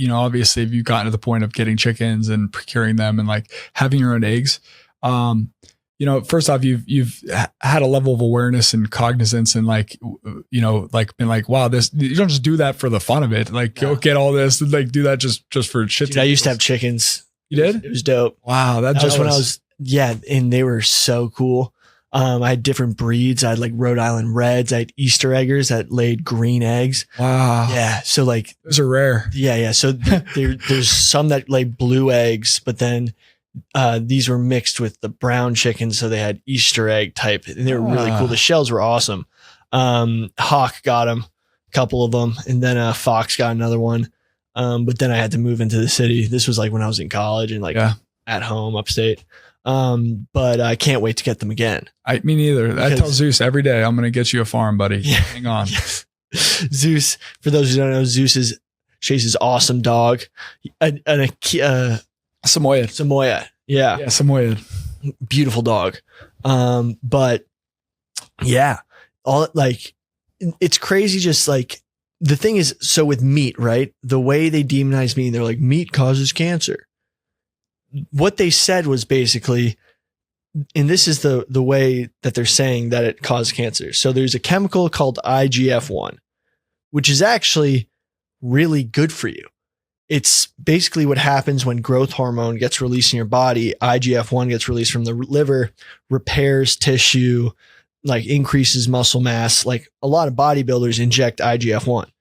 obviously if you've gotten to the point of getting chickens and procuring them and like having your own eggs, first off, you've had a level of awareness and cognizance and been like, wow, this, you don't just do that for the fun of it. Like, go get all this and like do that just for shit. Dude, I used to have chickens. You did? It was dope. Wow. That was when I was, and they were so cool. I had different breeds. I had like Rhode Island Reds. I had Easter eggers that laid green eggs. Wow. Yeah. So like those are rare. Yeah. Yeah. So there's some that lay blue eggs, but then these were mixed with the brown chickens. So they had Easter egg type and they were really cool. The shells were awesome. Hawk got them, a couple of them. And then Fox got another one. But then I had to move into the city. This was like when I was in college and like at home upstate. But I can't wait to get them again. Me neither. I tell Zeus every day, I'm going to get you a farm, buddy. Yeah, hang on. Yes. Zeus, for those who don't know, Zeus is Chase's awesome dog. Samoyed. Samoyed. Yeah. Yeah. Samoyed. Beautiful dog. But yeah, all like, it's crazy. Just like the thing is, so with meat, right? The way they demonize meat, they're like, meat causes cancer. What they said was basically, and this is the way that they're saying that it causes cancer. So there's a chemical called IGF-1, which is actually really good for you. It's basically what happens when growth hormone gets released in your body. IGF-1 gets released from the liver, repairs tissue, like increases muscle mass. Like a lot of bodybuilders inject IGF-1.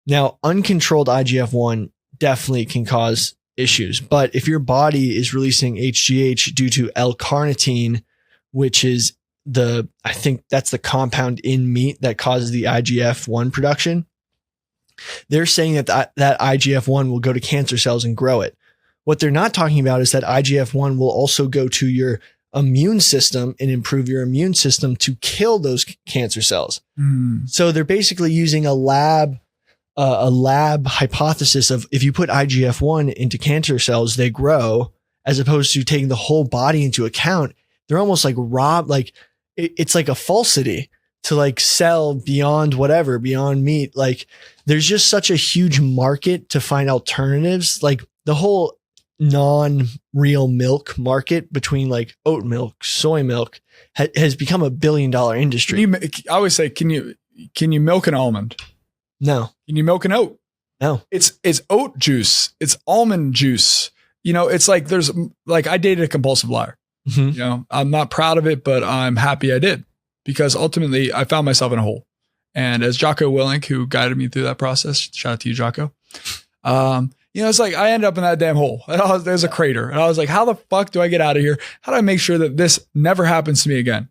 Now, uncontrolled IGF-1 definitely can cause issues. But if your body is releasing HGH due to L-carnitine, which is I think that's the compound in meat that causes the IGF-1 production, they're saying that IGF-1 will go to cancer cells and grow it. What they're not talking about is that IGF-1 will also go to your immune system and improve your immune system to kill those cancer cells. So they're basically using a lab hypothesis of if you put IGF-1 into cancer cells, they grow, as opposed to taking the whole body into account. They're almost like it's like a falsity to like sell beyond meat. Like there's just such a huge market to find alternatives. Like the whole non-real milk market between like oat milk, soy milk has become $1 billion industry. I always say, can you milk an almond? No. Can you milk an oat? No. It's oat juice. It's almond juice. You know, it's like I dated a compulsive liar. Mm-hmm. You know, I'm not proud of it, but I'm happy I did, because ultimately I found myself in a hole. And as Jocko Willink, who guided me through that process, shout out to you, Jocko. You know, it's like I ended up in that damn hole. There's a crater. And I was like, how the fuck do I get out of here? How do I make sure that this never happens to me again?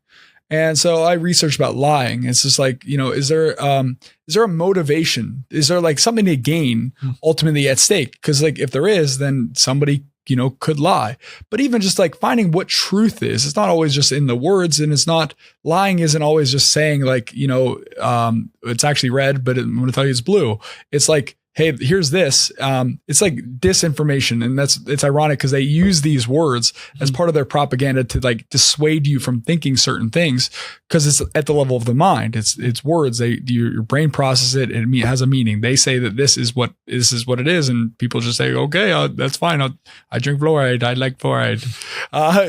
And so I researched about lying. It's just like, you know, is there a motivation? Is there like something to gain ultimately at stake? Because like if there is, then somebody, you know, could lie. But even just like finding what truth is, it's not always just in the words, and it's not, lying isn't always just saying like, you know, it's actually red, but I'm going to tell you it's blue. It's like, hey, here's this. It's like disinformation. And it's ironic because they use these words as part of their propaganda to like dissuade you from thinking certain things, because it's at the level of the mind. It's words. Your brain processes it and it has a meaning. They say that this is what it is. And people just say, okay, that's fine. I drink fluoride. I like fluoride.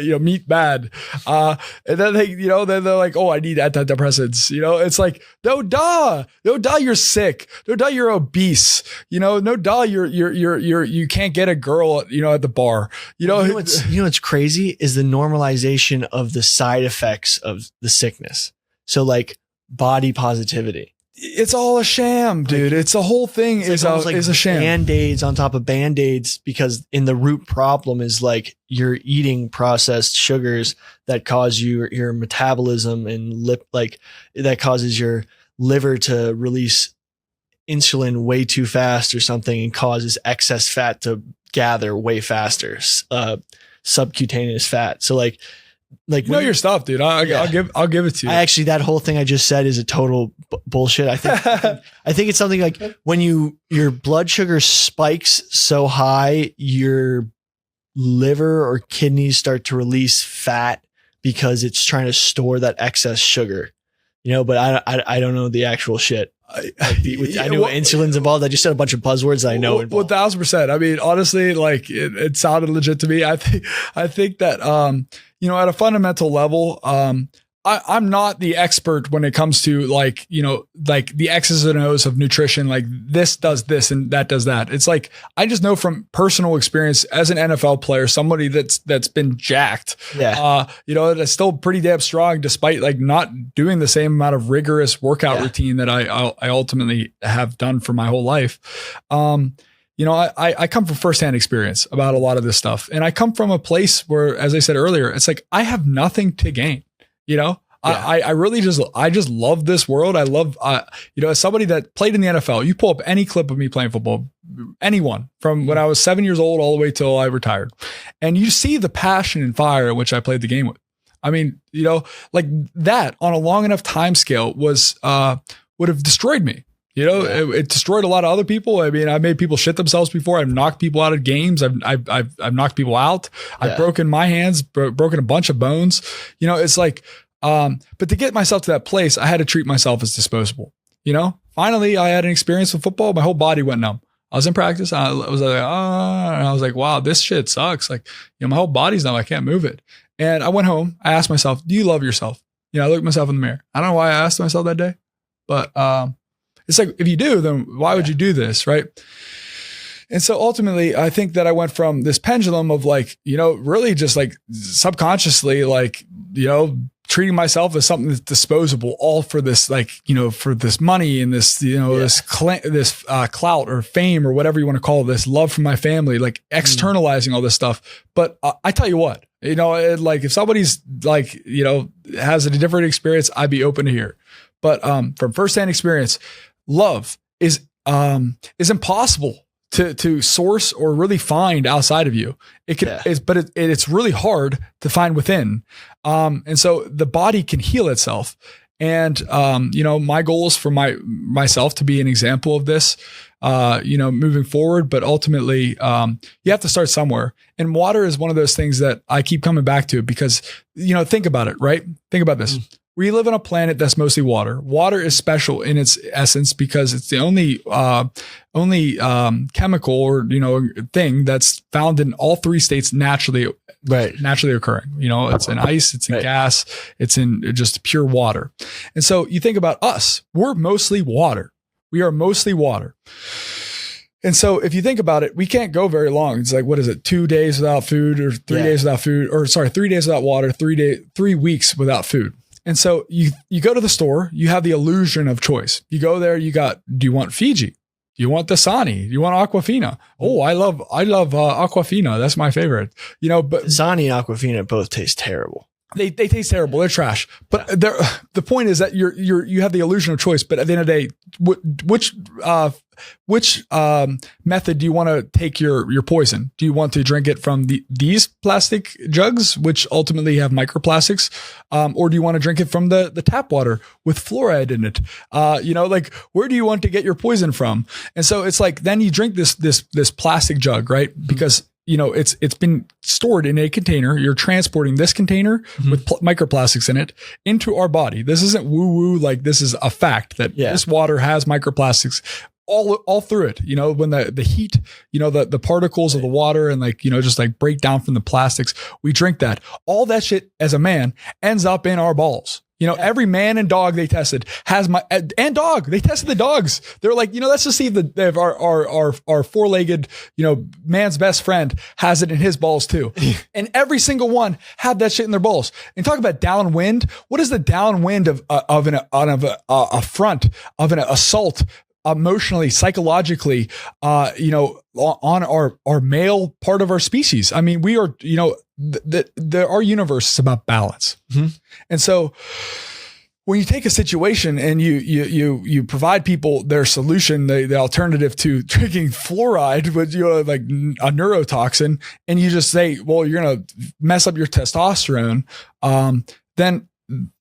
You know, meat bad. And then they're like, oh, I need antidepressants. You know, it's like, no, you're sick. No, you're obese. You know, no, you can't get a girl, you know, at the bar. You know what's crazy is the normalization of the side effects of the sickness. So like body positivity. It's all a sham, dude. It's the whole thing is a sham. Band-aids on top of band-aids, because in the root problem is like you're eating processed sugars that cause your metabolism and that causes your liver to release insulin way too fast or something, and causes excess fat to gather way faster, subcutaneous fat. So like you know your stuff, dude. I'll give it to you. Actually, that whole thing I just said is a total bullshit. I think it's something like when your blood sugar spikes so high, your liver or kidneys start to release fat because it's trying to store that excess sugar. You know, but I don't know the actual shit. I know insulin's involved. I just said a bunch of buzzwords that I know. 1000%. I mean, honestly, like it sounded legit to me. I think that, you know, at a fundamental level, I'm not the expert when it comes to like, you know, like the X's and O's of nutrition, like this does this and that does that. It's like, I just know from personal experience as an NFL player, somebody that's been jacked, you know, that's still pretty damn strong despite like not doing the same amount of rigorous workout routine that I ultimately have done for my whole life. You know, I come from firsthand experience about a lot of this stuff. And I come from a place where, as I said earlier, it's like, I have nothing to gain. You know, I really just love this world. I love, you know, as somebody that played in the NFL, you pull up any clip of me playing football, anyone from when I was 7 years old all the way till I retired. And you see the passion and fire in which I played the game with. I mean, you know, like that on a long enough time scale was, would have destroyed me. You know, it destroyed a lot of other people. I mean, I made people shit themselves before. I've knocked people out of games. I've knocked people out. I've broken my hands, broken a bunch of bones. You know, it's like, but to get myself to that place, I had to treat myself as disposable. You know, finally, I had an experience with football. My whole body went numb. I was in practice. I was like, and I was like, wow, this shit sucks. Like, you know, my whole body's numb. I can't move it. And I went home. I asked myself, do you love yourself? You know, I looked at myself in the mirror. I don't know why I asked myself that day, but, it's like, if you do, then why would you do this? Right. And so ultimately, I think that I went from this pendulum of like, you know, really just like subconsciously, like, you know, treating myself as something that's disposable, all for this, like, you know, for this money and this, you know, this clout or fame or whatever you want to call it, this love for my family, like externalizing all this stuff. But I tell you what, you know, like if somebody's like, you know, has a different experience, I'd be open to hear. But from firsthand experience, love is impossible to source or really find outside of you. It can, it's really hard to find within. And so the body can heal itself. And, you know, my goal is for myself to be an example of this, you know, moving forward, but ultimately, you have to start somewhere. And water is one of those things that I keep coming back to because, you know, think about it, right? Think about this. We live on a planet that's mostly water. Water is special in its essence because it's the only chemical or, you know, thing that's found in all three states naturally occurring. You know, it's in ice, it's in gas, it's in just pure water. And so you think about us, we're mostly water. We are mostly water. And so if you think about it, we can't go very long. It's like, what is it? 2 days without food or 3 days without food, or sorry, 3 days without water, 3 weeks without food. And so you go to the store, you have the illusion of choice. You go there, do you want Fiji? Do you want Dasani? Do you want Aquafina? Oh, I love Aquafina. That's my favorite. You know, but Dasani and Aquafina both taste terrible. They taste terrible. They're trash. But the point is that you have the illusion of choice. But at the end of the day, which method do you want to take your poison? Do you want to drink it from these plastic jugs, which ultimately have microplastics, or do you want to drink it from the tap water with fluoride in it? You know, like where do you want to get your poison from? And so it's like then you drink this plastic jug, right? Because you know, it's been stored in a container. You're transporting this container with microplastics in it into our body. This isn't woo woo. Like this is a fact that this water has microplastics all through it. You know, when the heat, you know, the particles of the water and like, you know, just like break down from the plastics, we drink that. All that shit as a man ends up in our balls. You know, every man and dog they tested they tested the dogs. They're like, you know, let's just see if our four-legged, you know, man's best friend has it in his balls too. And every single one had that shit in their balls. And talk about downwind. What is the downwind of an front of an assault emotionally, psychologically, you know, on our male part of our species? I mean, we are, you know, our universe is about balance. And so when you take a situation and you provide people their solution, the alternative to drinking fluoride with, you know, like a neurotoxin, and you just say, well, you're going to mess up your testosterone, then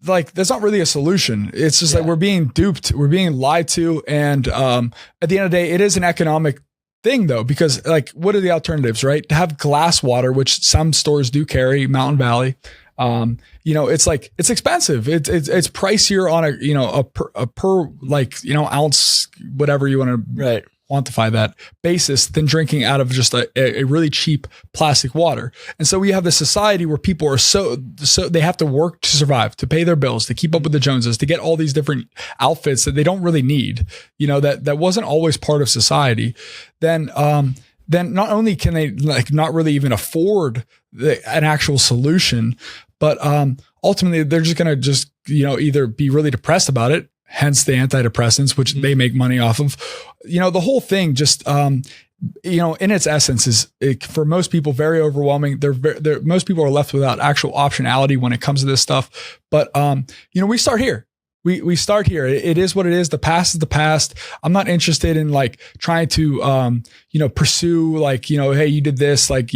like that's not really a solution. It's just like we're being duped, we're being lied to. And at the end of the day, it is an economic thing though, because like, what are the alternatives, right? To have glass water, which some stores do carry, Mountain Valley, you know, it's like, it's expensive. It's pricier on a, you know, a per like, you know, ounce, whatever you want to quantify that basis than drinking out of just a really cheap plastic water. And so we have this society where people are so they have to work to survive, to pay their bills, to keep up with the Joneses, to get all these different outfits that they don't really need, that wasn't always part of society. Then not only can they like not really even afford an actual solution, but ultimately they're just going to either be really depressed about it, hence the antidepressants, which they make money off of. The whole thing just, in its essence is for most people very overwhelming. Most people are left without actual optionality when it comes to this stuff. But, we start here. We start here. It is what it is. The past is the past. I'm not interested in like trying to, pursue like, hey, you did this, like,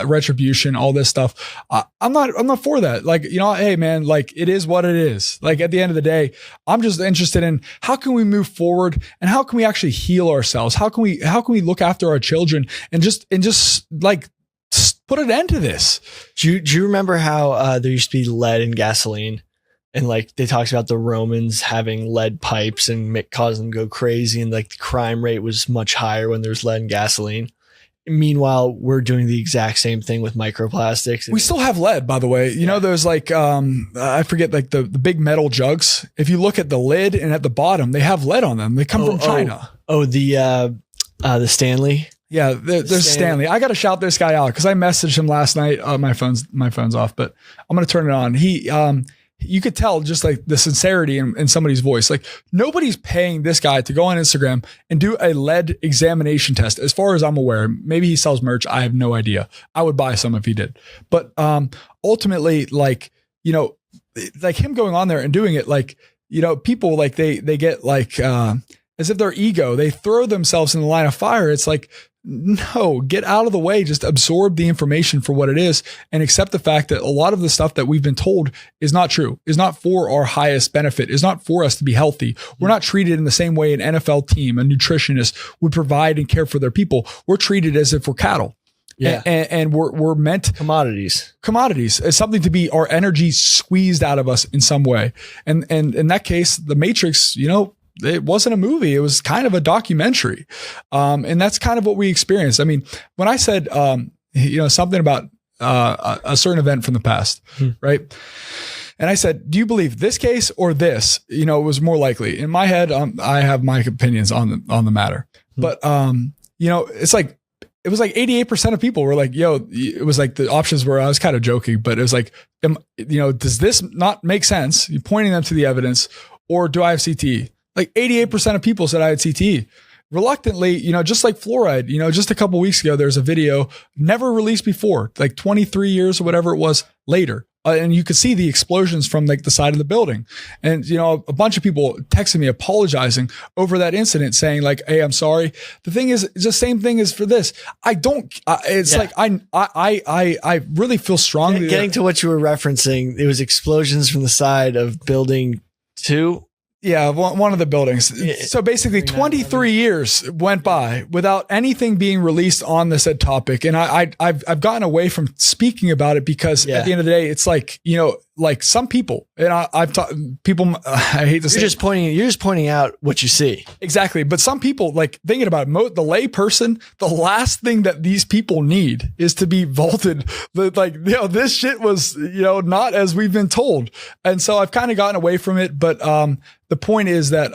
retribution, all this stuff. I'm not for that. Like, hey man, like it is what it is. Like at the end of the day, I'm just interested in how can we move forward and how can we actually heal ourselves? How can we look after our children and just like put an end to this? Do you remember how there used to be lead in gasoline? And like they talked about the Romans having lead pipes and causing them to go crazy. And like the crime rate was much higher when there's lead in gasoline. Meanwhile, we're doing the exact same thing with microplastics. We still have lead, by the way. There's like, I forget, like the big metal jugs. If you look at the lid and at the bottom, they have lead on them. They come from China. The Stanley. Yeah, there's Stanley. I got to shout this guy out because I messaged him last night. My phone's off, but I'm going to turn it on. You could tell just like the sincerity in somebody's voice. Like nobody's paying this guy to go on Instagram and do a lead examination test. As far as I'm aware, maybe he sells merch. I have no idea. I would buy some if he did. But ultimately, like, like him going on there and doing it, like, people like they get like as if their ego, they throw themselves in the line of fire. It's like, no, get out of the way. Just absorb the information for what it is and accept the fact that a lot of the stuff that we've been told is not true, is not for our highest benefit, is not for us to be healthy. We're not treated in the same way an NFL team, a nutritionist would provide and care for their people. We're treated as if we're cattle. Yeah. And we're meant commodities. It's something to be our energy squeezed out of us in some way. And in that case, the Matrix, it wasn't a movie. It was kind of a documentary. And that's kind of what we experienced. I mean, when I said, something about a certain event from the past, right? And I said, do you believe this case or this? It was more likely. In my head, I have my opinions on the matter. But, it's like, it was like 88% of people were like, it was like the options were, I was kind of joking, but it was like, does this not make sense? You're pointing them to the evidence, or do I have CTE? Like 88% of people said I had CTE. Reluctantly, just like fluoride, just a couple weeks ago, there's a video never released before, like 23 years or whatever it was later. And you could see the explosions from like the side of the building. And, a bunch of people texted me apologizing over that incident saying like, hey, I'm sorry. The thing is, it's the same thing as for this. Like, I really feel strongly. Getting to what you were referencing, it was explosions from the side of building 2. Yeah, one of the buildings. So basically 23 years went by without anything being released on the said topic. And I've gotten away from speaking about it because at the end of the day, it's like, like some people, and I've taught people, I hate to say you're just pointing out what you see. Exactly. But some people, like thinking about it, the lay person, the last thing that these people need is to be vaulted. Like, this shit was, not as we've been told. And so I've kind of gotten away from it. But, the point is that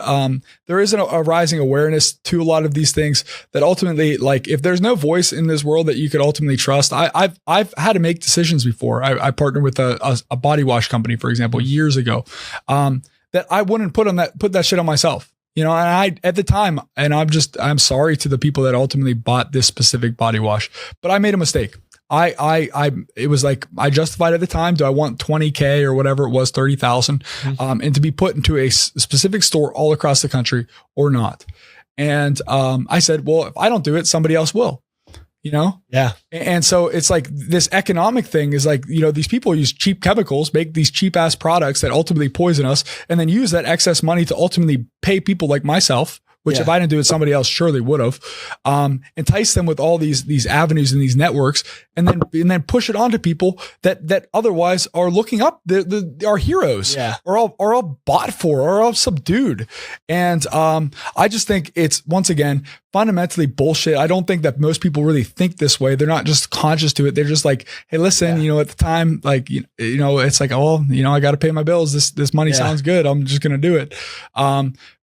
there is a rising awareness to a lot of these things that ultimately, like, if there's no voice in this world that you could ultimately trust, I've had to make decisions before. I partnered with a body wash company, for example, years ago, that I wouldn't put that shit on myself. And I, at the time, and I'm sorry to the people that ultimately bought this specific body wash, but I made a mistake. It was like, I justified at the time, do I want 20K or whatever it was, 30,000, and to be put into a specific store all across the country or not? And, I said, well, if I don't do it, somebody else will, Yeah. And so it's like this economic thing is like, these people use cheap chemicals, make these cheap ass products that ultimately poison us, and then use that excess money to ultimately pay people like myself which if I didn't do it, somebody else surely would have. Entice them with all these avenues and these networks, and then push it onto people that otherwise are looking up our heroes, are all bought for, or all subdued. And I just think it's, once again, fundamentally bullshit. I don't think that most people really think this way. They're not just conscious to it. They're just like, hey, listen, at the time, like, it's like, oh, I got to pay my bills. This money sounds good. I'm just going to do it.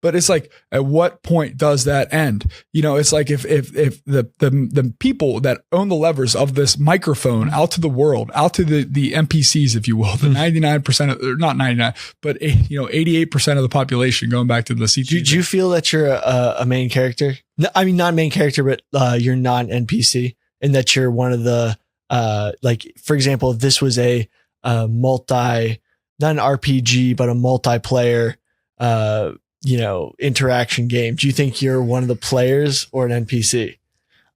But it's like, at what point does that end? It's like if the people that own the levers of this microphone out to the world, out to the NPCs, if you will, the 99% of, or not 99, but 88% of the population, going back to the CT. Do you feel that you're a main character? I mean, not main character, but you're not an NPC, and that you're one of the, like, for example, if this was a not an RPG, but a multiplayer, interaction game, do you think you're one of the players or an NPC?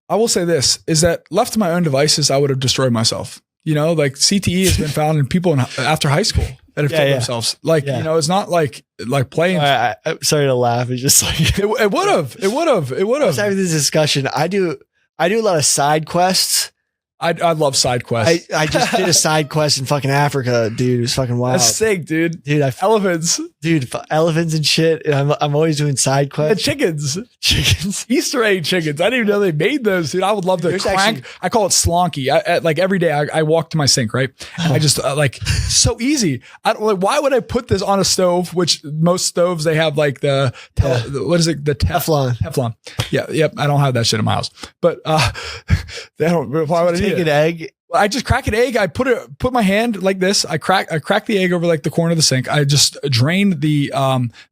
I will say this, is that left to my own devices, I would have destroyed myself. Like CTE has been found in people after high school that have killed themselves. Like, it's not like playing. I'm sorry to laugh. It's just like, it would have. I was having this discussion. I do a lot of side quests. I love side quests. I just did a side quest in fucking Africa, dude. It was fucking wild. That's sick, dude. Dude, elephants, elephants and shit. And I'm always doing side quests. And chickens, Easter egg chickens. I didn't even know they made those, dude. I would love to crank. I call it slonky. Like every day, I walk to my sink, right? And I just so easy. Why would I put this on a stove? Which most stoves they have like what is it? The Teflon. Yeah, yep. I don't have that shit in my house, but they don't. Why would I take an egg? I just crack an egg. I put my hand like this. I crack the egg over like the corner of the sink. I just drain the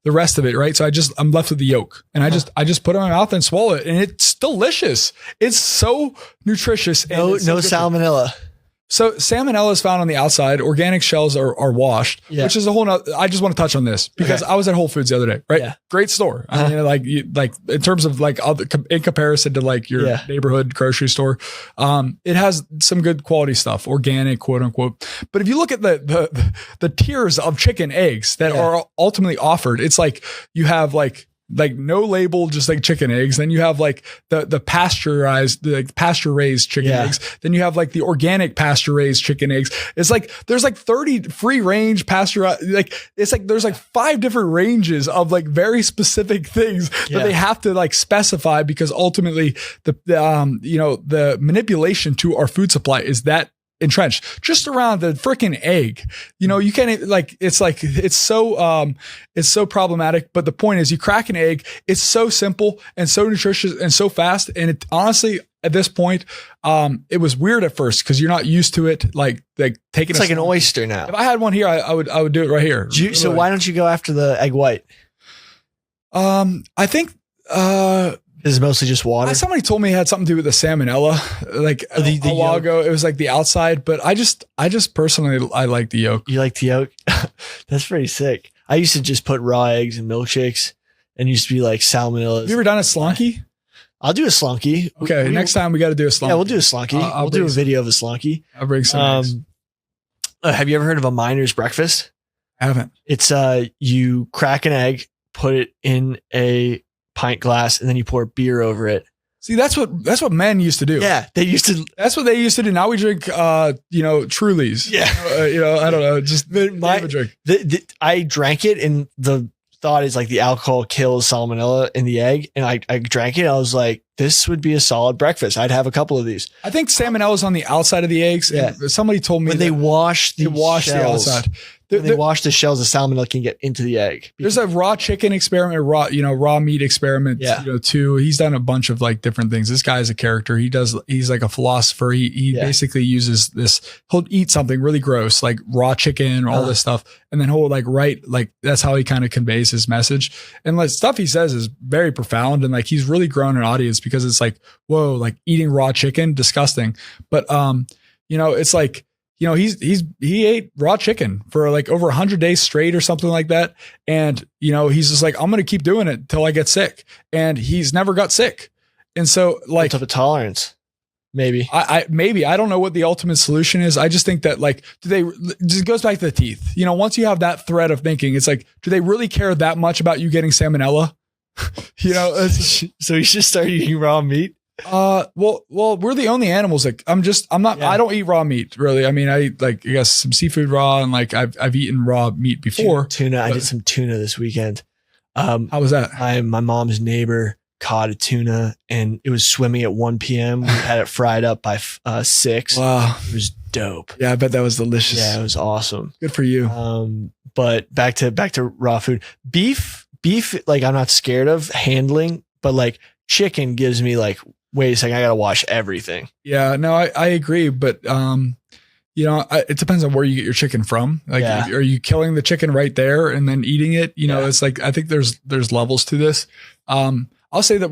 rest of it. Right. So I'm left with the yolk, and I just put it in my mouth and swallow it. And it's delicious. It's so nutritious. No salmonella. So salmonella is found on the outside. Organic shells are washed, which is a whole nother. I just want to touch on this because I was at Whole Foods the other day, right? Yeah. Great store. I mean, like in terms of like in comparison to like your neighborhood grocery store, it has some good quality stuff, organic, quote unquote. But if you look at the tiers of chicken eggs that are ultimately offered, it's like you have like no label, just like chicken eggs. Then you have like the pasture raised chicken eggs. Then you have like the organic pasture raised chicken eggs. It's like, there's like 30 free range pasture. Like, it's like, there's like 5 different ranges of like very specific things that they have to like specify, because ultimately the manipulation to our food supply is that entrenched just around the freaking egg. You can't it's so problematic. But the point is, you crack an egg, it's so simple and so nutritious and so fast. And it honestly, at this point, it was weird at first because you're not used to it. Like taking it's like an oyster now. If I had one here, I would do it right here. So why don't you go after the egg white? I think is it mostly just water? Somebody told me it had something to do with the salmonella, like a while ago. It was like the outside, but I just personally, I like the yolk. You like the yolk? That's pretty sick. I used to just put raw eggs in milkshakes, and used to be like salmonella. Have you ever done a slonky? I'll do a slonky. Okay, next time we got to do a slonky. Yeah, we'll do a slonky. We'll do a video of a slonky. I'll bring some eggs. Have you ever heard of a miner's breakfast? I haven't. It's you crack an egg, put it in a pint glass, and then you pour beer over it. See, that's what men used to do. Yeah, that's what they used to do. Now we drink Trulies. Yeah. I don't know, just my drink. I drank it, and the thought is like the alcohol kills salmonella in the egg, and I drank it, and I was like, this would be a solid breakfast. I'd have a couple of these. I think salmonella is on the outside of the eggs. Yeah. And somebody told me when they wash the outside. When they wash the shells, the salmonella can get into the egg. There's a raw chicken experiment, raw meat experiment, too. He's done a bunch of like different things. This guy is a character. He's like a philosopher. He basically uses this. He'll eat something really gross, like raw chicken, all this stuff. And then he'll like write, like, that's how he kind of conveys his message. And like stuff he says is very profound. And like, he's really grown an audience because it's like, whoa, like eating raw chicken, disgusting. But, it's like, he ate raw chicken for like over 100 days straight or something like that. And, he's just like, I'm going to keep doing it till I get sick. And he's never got sick. And so like built up a tolerance, maybe. I don't know what the ultimate solution is. I just think that like, it goes back to the teeth. Once you have that thread of thinking, it's like, do they really care that much about you getting salmonella? You know, So you should start eating raw meat. well, we're the only animals that I don't eat raw meat really. I mean, I guess some seafood raw, and like I've eaten raw meat before. Tuna. I did some tuna this weekend. How was that? My mom's neighbor caught a tuna and it was swimming at 1 p.m. We had it fried up by 6. Wow. It was dope. Yeah, I bet that was delicious. Yeah, it was awesome. Good for you. But back to raw food. Beef, like I'm not scared of handling, but like chicken gives me like, wait a second, I gotta wash everything. Yeah, no, I agree. But, you know, it depends on where you get your chicken from. Like, are you killing the chicken right there and then eating it? You know, it's like, I think there's levels to this. I'll say that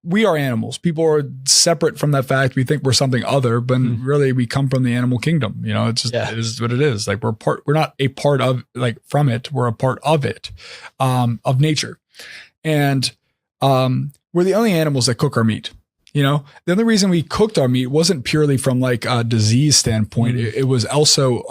we are animals. People are separate from that fact. We think we're something other, but really we come from the animal kingdom. You know, it's just, it is what it is. Like we're not a part of like from it. We're a part of it, of nature. And, we're the only animals that cook our meat. You know, the only reason we cooked our meat wasn't purely from like a disease standpoint. It was also,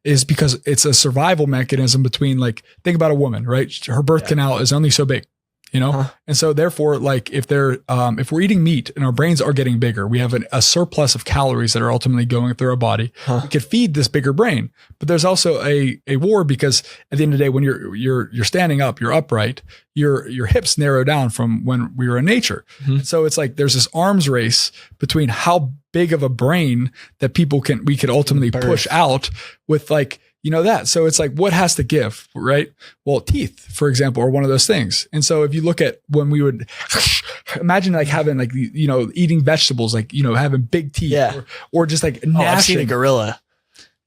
is because it's a survival mechanism between like, think about a woman, right? Her birth canal is only so big. You know, and so therefore, like if we're eating meat and our brains are getting bigger, we have a surplus of calories that are ultimately going through our body. We could feed this bigger brain, but there's also a war because at the end of the day, when you're standing up, you're upright, your hips narrow down from when we were in nature. So it's like there's this arms race between how big of a brain that we could ultimately push out with like. You know that. So it's like, what has to give, right? Well, teeth, for example, are one of those things. And so if you look at when we would imagine like having like, you know, eating vegetables, like, you know, having big teeth or just like gnashing. I've seen a gorilla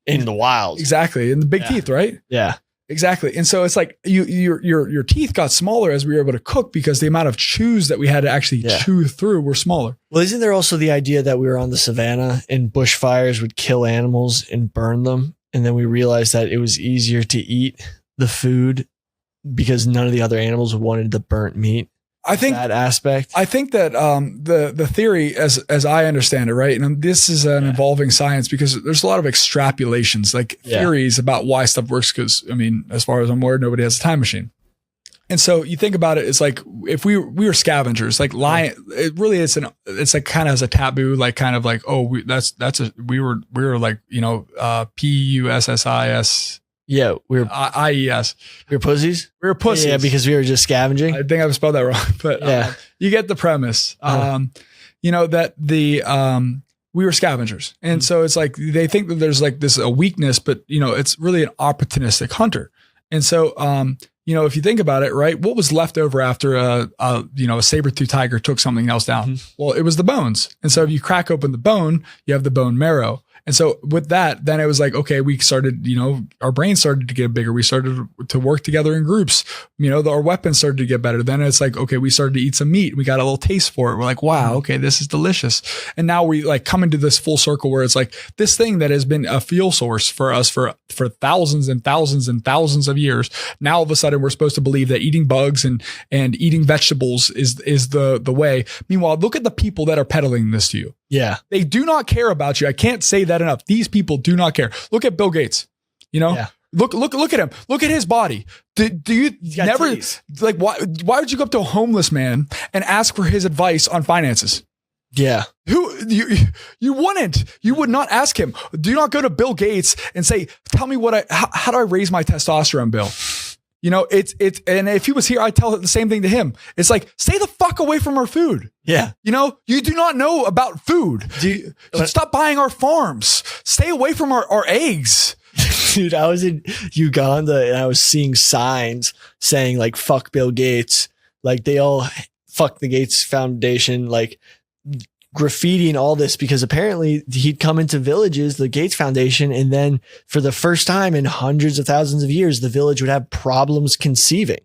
in the wild. Exactly. And the big teeth, right? Yeah. Exactly. And so it's like your teeth got smaller as we were able to cook because the amount of chews that we had to actually chew through were smaller. Well, isn't there also the idea that we were on the savannah and bushfires would kill animals and burn them? And then we realized that it was easier to eat the food because none of the other animals wanted the burnt meat. I think that aspect. I think that the theory, as I understand it, right, and this is an evolving science because there's a lot of extrapolations, like theories about why stuff works. Because I mean, as far as I'm aware, nobody has a time machine. And so you think about it, it's like if we were scavengers, like lion, it really is it's like kind of as a taboo, like kind of like, oh, we were like, you know, PUSSIS. Yeah. We were IES. We were pussies. We were pussies. Yeah. Because we were just scavenging. I think I've spelled that wrong, but you get the premise. You know, that we were scavengers. And so it's like, they think that there's like a weakness, but you know, it's really an opportunistic hunter. And so, you know, if you think about it, right, what was left over after a saber-toothed tiger took something else down? Well, it was the bones. And so if you crack open the bone, you have the bone marrow. And so with that, then it was like, okay, we started, you know, our brains started to get bigger. We started to work together in groups. You know, our weapons started to get better. Then it's like, okay, we started to eat some meat. We got a little taste for it. We're like, wow, okay, this is delicious. And now we like come into this full circle where it's like this thing that has been a fuel source for us for thousands and thousands and thousands of years. Now all of a sudden we're supposed to believe that eating bugs and eating vegetables is the way. Meanwhile, look at the people that are peddling this to you. Yeah. They do not care about you. I can't say that enough. These people do not care. Look at Bill Gates, you know, look at him. Look at his body. Do you never like, why would you go up to a homeless man and ask for his advice on finances? Yeah. You would not ask him. Do not go to Bill Gates and say, tell me how do I raise my testosterone, Bill? You know, and if he was here, I'd tell the same thing to him. It's like, stay the fuck away from our food. Yeah. You know, you do not know about food. Stop buying our farms. Stay away from our eggs. Dude, I was in Uganda and I was seeing signs saying like, fuck Bill Gates. Like they all fuck the Gates Foundation, like graffitiing all this because apparently he'd come into villages, the Gates Foundation, and then for the first time in hundreds of thousands of years, the village would have problems conceiving.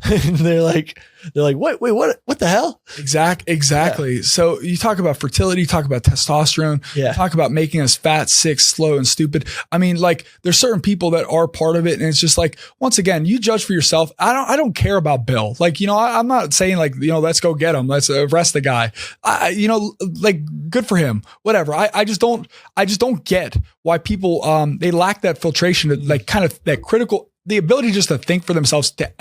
And they're like, wait, what the hell? Exactly. Yeah. So you talk about fertility, you talk about testosterone, you talk about making us fat, sick, slow, and stupid. I mean, like there's certain people that are part of it. And it's just like, once again, you judge for yourself. I don't care about Bill. Like, you know, I'm not saying like, you know, let's go get him. Let's arrest the guy. You know, like good for him, whatever. I just don't get why people, they lack that filtration, like kind of that critical. the ability just to think for themselves to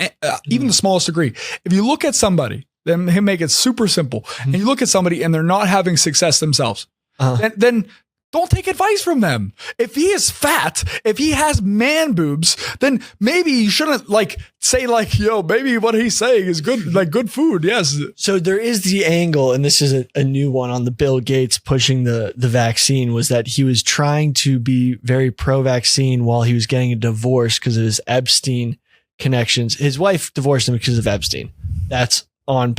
even the smallest degree. If you look at somebody, then him make it super simple, and you look at somebody and they're not having success themselves, then don't take advice from them. If he is fat, if he has man boobs, then maybe you shouldn't say yo, maybe what he's saying is good, like good food. Yes. So there is the angle, and this is a new one on the Bill Gates pushing the vaccine, was that he was trying to be very pro-vaccine while he was getting a divorce because of his Epstein connections. His wife divorced him because of Epstein. That's on,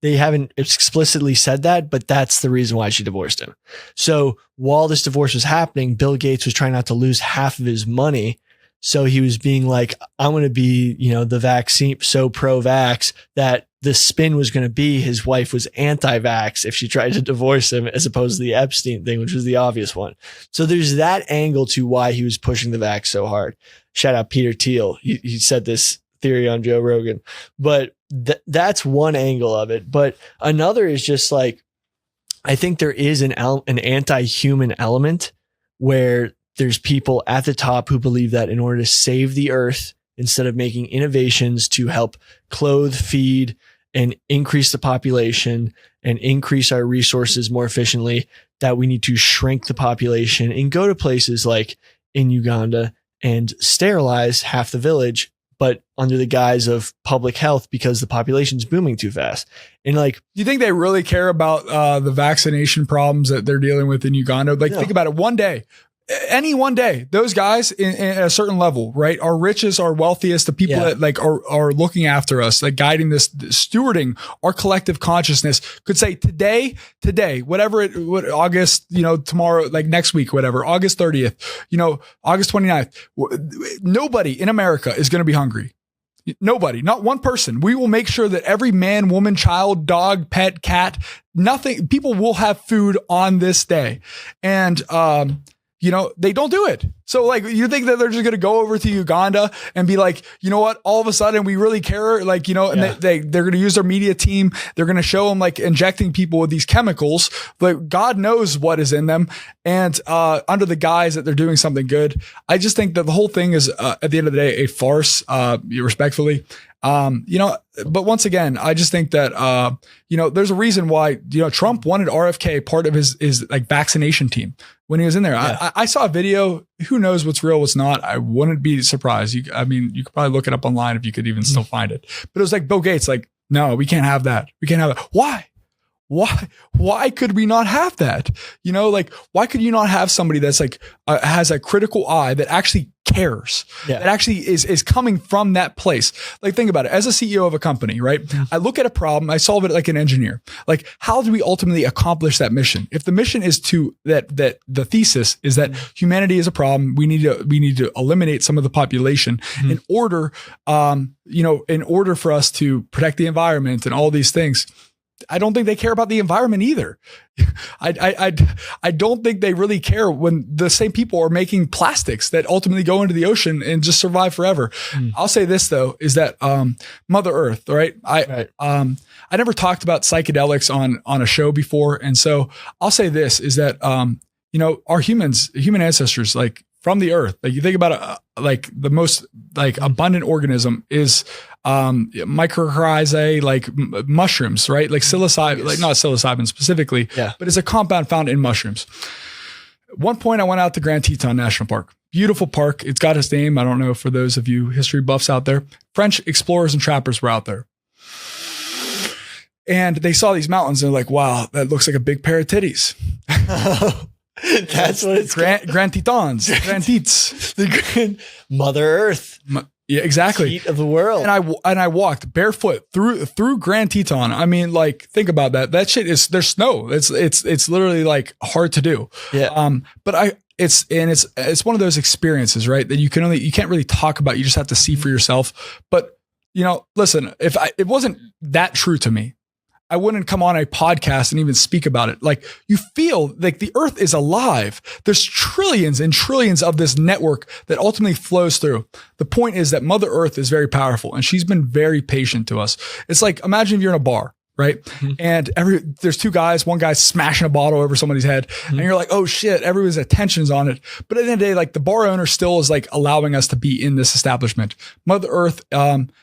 they haven't explicitly said that, but that's the reason why she divorced him. So while this divorce was happening, Bill Gates was trying not to lose half of his money. So he was being like, I'm going to be, the vaccine, so pro-vax, that the spin was going to be his wife was anti-vax if she tried to divorce him, as opposed to the Epstein thing, which was the obvious one. So there's that angle to why he was pushing the vax so hard. Shout out Peter Thiel. He said this theory on Joe Rogan, but that's one angle of it. But another is just I think there is an anti-human element where there's people at the top who believe that in order to save the earth, instead of making innovations to help clothe, feed, and increase the population and increase our resources more efficiently, that we need to shrink the population and go to places like in Uganda and sterilize half the village, but under the guise of public health because the population's booming too fast. And do you think they really care about the vaccination problems that they're dealing with in Uganda? No. Think about it. One day, those guys in a certain level, right, are richest, are wealthiest, the people that are looking after us, guiding this, stewarding our collective consciousness, could say today, August, tomorrow, next week, whatever, August 30th, August 29th, nobody in America is going to be hungry. Nobody, not one person. We will make sure that every man, woman, child, dog, pet, cat, nothing, people will have food on this day. And, they don't do it. So you think that they're just going to go over to Uganda and be like, you know what, all of a sudden we really care, and they're going to use their media team. They're going to show them injecting people with these chemicals, but God knows what is in them. And, under the guise that they're doing something good. I just think that the whole thing is, at the end of the day, a farce, respectfully. But once again, I just think that, there's a reason why, Trump wanted RFK part of his vaccination team when he was in there. Yeah. I saw a video, who knows what's real, what's not. I wouldn't be surprised. You could probably look it up online if you could even still find it, but it was Bill Gates, no, we can't have that. We can't have it. Why could we not have that? Why could you not have somebody that's has a critical eye that actually cares, that actually is coming from that place? Think about it. As a CEO of a company, right? I look at a problem, I solve it like an engineer. How do we ultimately accomplish that mission? If the mission is that the thesis is that humanity is a problem, we need to eliminate some of the population in order, in order for us to protect the environment and all these things. I don't think they care about the environment either. I don't think they really care when the same people are making plastics that ultimately go into the ocean and just survive forever. I'll say this though, is that, Mother Earth, right? I never talked about psychedelics on a show before. And so I'll say this is that, our human ancestors, from the earth, you think about it, the most abundant organism is mycorrhizae, mushrooms, right? Psilocybin, not psilocybin specifically, but it's a compound found in mushrooms. At one point I went out to Grand Teton National Park. Beautiful park. It's got its name. I don't know for those of you history buffs out there. French explorers and trappers were out there. And they saw these mountains and they're like, wow, that looks like a big pair of titties. That's what it's Grand Tetons, Grand Teats, the Grand Mother Earth. Yeah, exactly. Heat of the world. And I walked barefoot through Grand Teton. Think about that. That shit there's snow. It's literally hard to do. Yeah. But it's one of those experiences, right? That you can't really talk about. You just have to see for yourself. But listen, if it wasn't that true to me, I wouldn't come on a podcast and even speak about it. You feel the earth is alive. There's trillions and trillions of this network that ultimately flows through. The point is that Mother Earth is very powerful and she's been very patient to us. It's imagine if you're in a bar right? And there's two guys, one guy's smashing a bottle over somebody's head, and you're like, oh shit, everyone's attention's on it. But at the end of the day, like the bar owner still is like allowing us to be in this establishment. Mother Earth,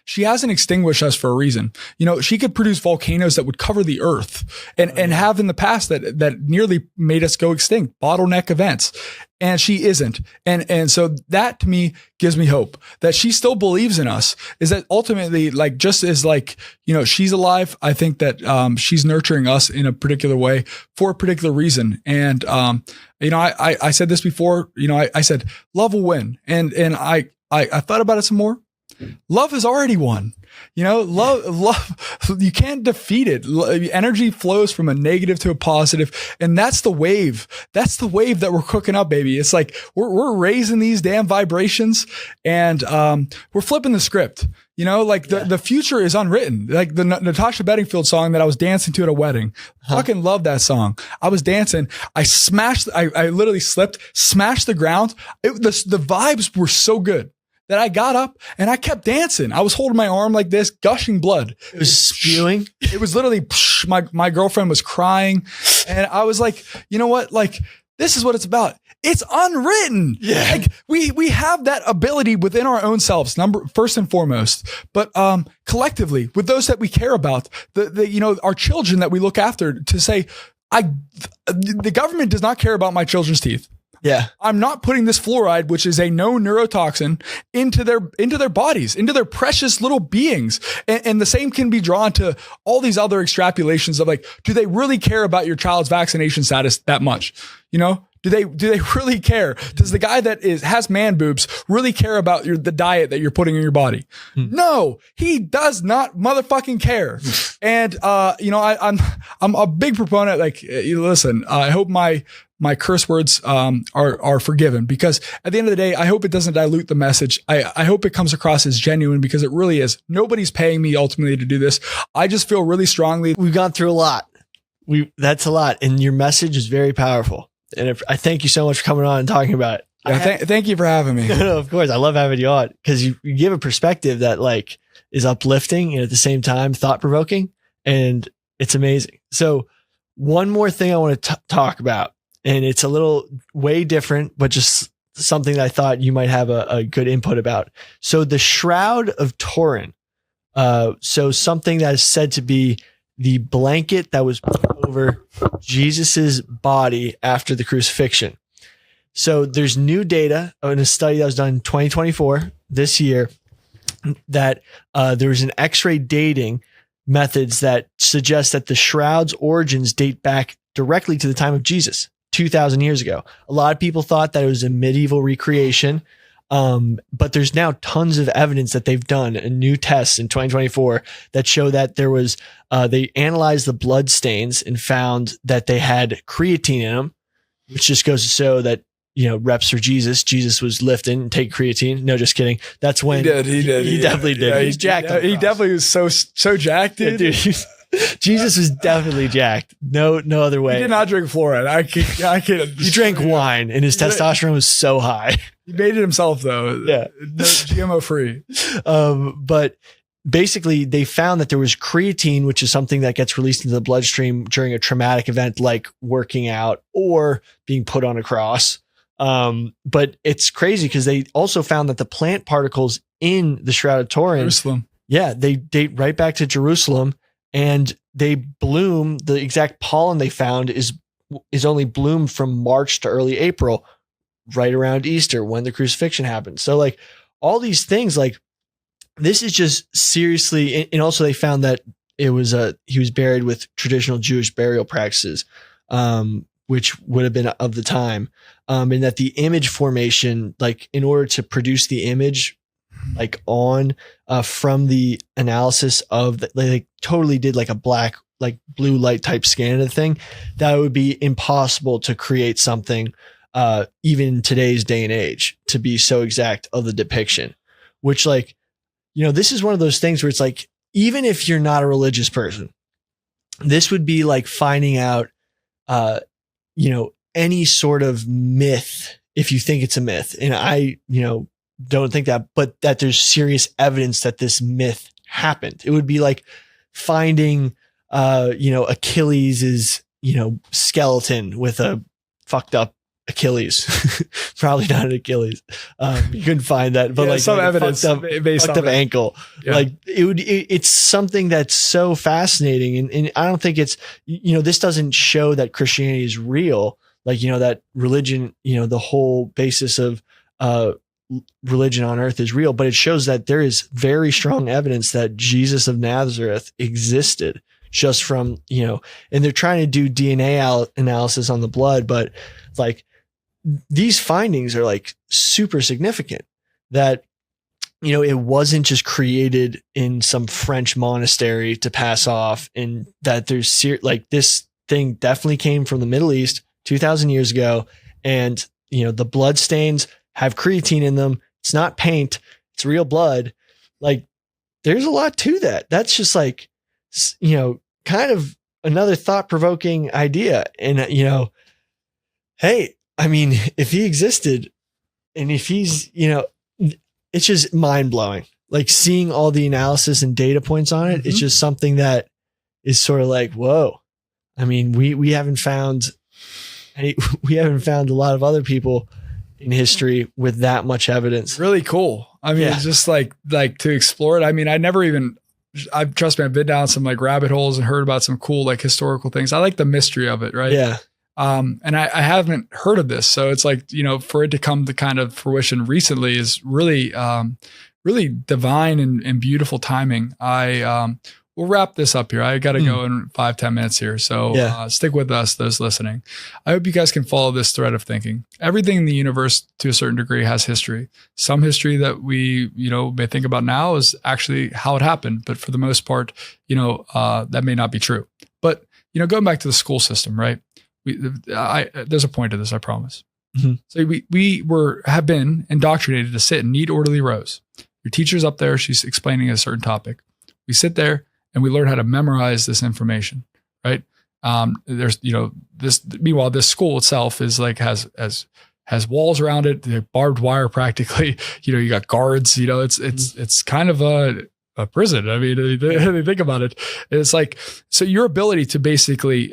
she hasn't extinguished us for a reason. You know, she could produce volcanoes that would cover the earth and have in the past that nearly made us go extinct, bottleneck events. And she isn't. And so that to me gives me hope that she still believes in us, is that ultimately, like, just as like, you know, she's alive, I think that she's nurturing us in a particular way for a particular reason. And, you know, I said this before, you know, I said love will win. And I thought about it some more. Love has already won. You know, love, you can't defeat it. Energy flows from a negative to a positive, and that's the wave. That's the wave that we're cooking up, baby. It's like we're raising these damn vibrations, and we're flipping the script. You know, like the future is unwritten. Like the Natasha Bedingfield song that I was dancing to at a wedding. Fucking love that song. I was dancing. I literally slipped, smashed the ground. The vibes were so good that I got up and I kept dancing. I was holding my arm like this, gushing blood. It was spewing. It was literally, my girlfriend was crying. And I was like, you know what? Like, this is what it's about. It's unwritten. Yeah. Like we have that ability within our own selves, first and foremost, but collectively with those that we care about, you know, our children that we look after, to say, the government does not care about my children's teeth. Yeah. I'm not putting this fluoride, which is a known neurotoxin, into their bodies, into their precious little beings. And the same can be drawn to all these other extrapolations of like, do they really care about your child's vaccination status that much? You know, do they really care? Does the guy that has man boobs really care about the diet that you're putting in your body? No, he does not motherfucking care. And, you know, I'm a big proponent. Like, listen, I hope my curse words are forgiven, because at the end of the day, I hope it doesn't dilute the message. I hope it comes across as genuine, because it really is. Nobody's paying me ultimately to do this. I just feel really strongly. We've gone through a lot. That's a lot. And your message is very powerful. And I thank you so much for coming on and talking about it. Yeah, thank you for having me. No, of course. I love having you on, because you give a perspective that like is uplifting and at the same time thought provoking, and it's amazing. So one more thing I want to talk about, and it's a little way different, but just something that I thought you might have a good input about. So the Shroud of Turin. So something that is said to be the blanket that was put over Jesus's body after the crucifixion. So there's new data in a study that was done in 2024, this year, that there was an X-ray dating methods that suggest that the shroud's origins date back directly to the time of Jesus, 2,000 years ago. A lot of people thought that it was a medieval recreation, but there's now tons of evidence that they've done new tests in 2024 that show that there was, they analyzed the blood stains and found that they had creatine in them, which just goes to show that, you know, reps for Jesus. Jesus was lifting and take creatine. No, just kidding. That's when he did. He definitely did. Yeah, He's jacked. He definitely was so jacked, dude. Yeah, dude. Jesus was definitely jacked. No other way. He did not drink fluoride. I can't. He drank wine and his testosterone was so high. He made it himself though. Yeah. No, GMO free. But basically they found that there was creatine, which is something that gets released into the bloodstream during a traumatic event like working out or being put on a cross. But it's crazy because they also found that the plant particles in the Shroud of Turin, Jerusalem. Yeah, they date right back to Jerusalem, and they bloom. The exact pollen they found is only bloomed from March to early April, right around Easter when the crucifixion happened. So like all these things, like this is just seriously, and also they found that it was he was buried with traditional Jewish burial practices, which would have been of the time, and that the image formation, like in order to produce the image, like on from the analysis of they totally did like a black, like blue light type scan of the thing, that would be impossible to create something even in today's day and age to be so exact of the depiction, which, like, you know, this is one of those things where it's like, even if you're not a religious person, this would be like finding out, you know, any sort of myth, if you think it's a myth. And I, you know, don't think that, but that there's serious evidence that this myth happened. It would be like finding, Achilles is, skeleton with a fucked up Achilles. Probably not an Achilles. You couldn't find that, but some evidence fucked up ankle. Yeah. Like it's something that's so fascinating. And I don't think it's, this doesn't show that Christianity is real. Like, that religion, the whole basis of, religion on earth is real, but it shows that there is very strong evidence that Jesus of Nazareth existed just from, and they're trying to do DNA analysis on the blood, but like these findings are like super significant that, it wasn't just created in some French monastery to pass off, and that there's like this thing definitely came from the Middle East 2000 years ago. And, the blood stains have creatine in them. It's not paint. It's real blood. Like there's a lot to that. That's just like, kind of another thought provoking idea. And, hey, I mean, if he existed and if he's, it's just mind blowing, like seeing all the analysis and data points on it. Mm-hmm. It's just something that is sort of like, whoa. I mean, we haven't found a lot of other people in history with that much evidence. Really cool. I mean, it's just like to explore it. I mean, trust me, I've been down some like rabbit holes and heard about some cool like historical things. I like the mystery of it. Right. Yeah. And I haven't heard of this. So it's like, for it to come to kind of fruition recently is really, really divine and beautiful timing. We'll wrap this up here. I got to go in 5-10 minutes here. So stick with us, those listening. I hope you guys can follow this thread of thinking. Everything in the universe to a certain degree has history. Some history that we, may think about now is actually how it happened. But for the most part, that may not be true. But, going back to the school system, right? There's a point to this, I promise. Mm-hmm. So we have been indoctrinated to sit in neat, orderly rows. Your teacher's up there. She's explaining a certain topic. We sit there and we learn how to memorize this information, right? There's, meanwhile, this school itself is like, has walls around it, barbed wire practically, you got guards, it's kind of a prison. I mean, they think about it. It's like, so your ability to basically,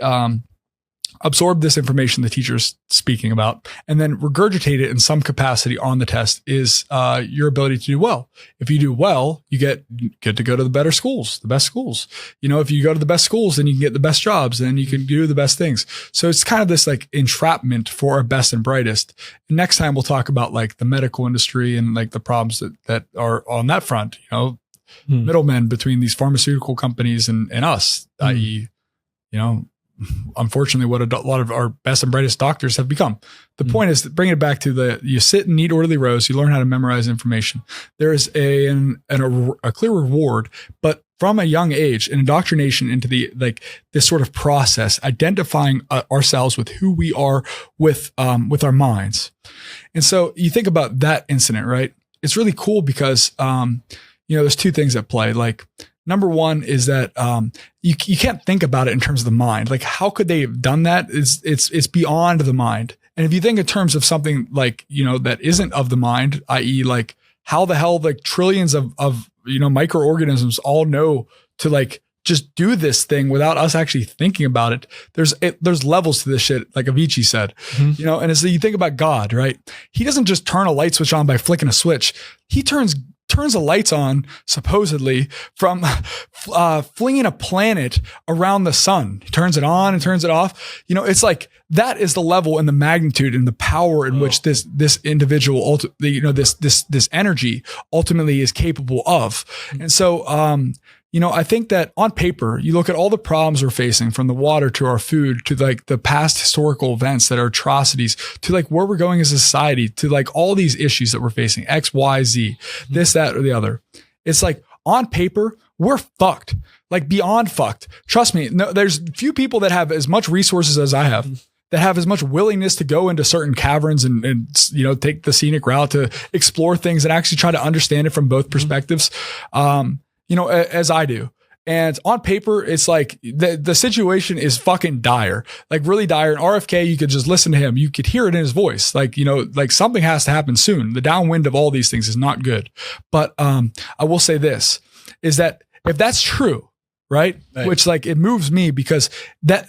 absorb this information the teacher's speaking about and then regurgitate it in some capacity on the test is your ability to do well. If you do well, you get to go to the better schools, the best schools. If you go to the best schools, then you can get the best jobs, then you can do the best things. So it's kind of this like entrapment for our best and brightest. And next time we'll talk about like the medical industry and like the problems that are on that front, middlemen between these pharmaceutical companies and us, i.e., unfortunately what a lot of our best and brightest doctors have become. The point is, bringing it back to you sit in neat, orderly rows, you learn how to memorize information. There is a clear reward, but from a young age, an indoctrination into this sort of process, identifying ourselves with who we are with our minds. And so you think about that incident, right? It's really cool because, there's two things at play. Like, number one is that you can't think about it in terms of the mind. Like, how could they have done that? It's beyond the mind. And if you think in terms of something like, that isn't of the mind, i.e. like how the hell like trillions of microorganisms all know to like just do this thing without us actually thinking about it. There's levels to this shit, like Avicii said, and as you think about God, right? He doesn't just turn a light switch on by flicking a switch. He turns the lights on, supposedly, from flinging a planet around the sun. He turns it on and turns it off. It's like that is the level and the magnitude and the power in which this individual, this energy ultimately is capable of. And so, I think that on paper, you look at all the problems we're facing, from the water to our food to like the past historical events that are atrocities to like where we're going as a society to like all these issues that we're facing, X, Y, Z, this, that, or the other. It's like on paper, we're fucked, like beyond fucked. Trust me. No, there's few people that have as much resources as I have, that have as much willingness to go into certain caverns and take the scenic route to explore things and actually try to understand it from both perspectives. As I do. And on paper, it's like the situation is fucking dire, like really dire. And RFK, you could just listen to him. You could hear it in his voice. Like, like something has to happen soon. The downwind of all these things is not good. But I will say this, is that if that's true, Right? Which like, it moves me because that,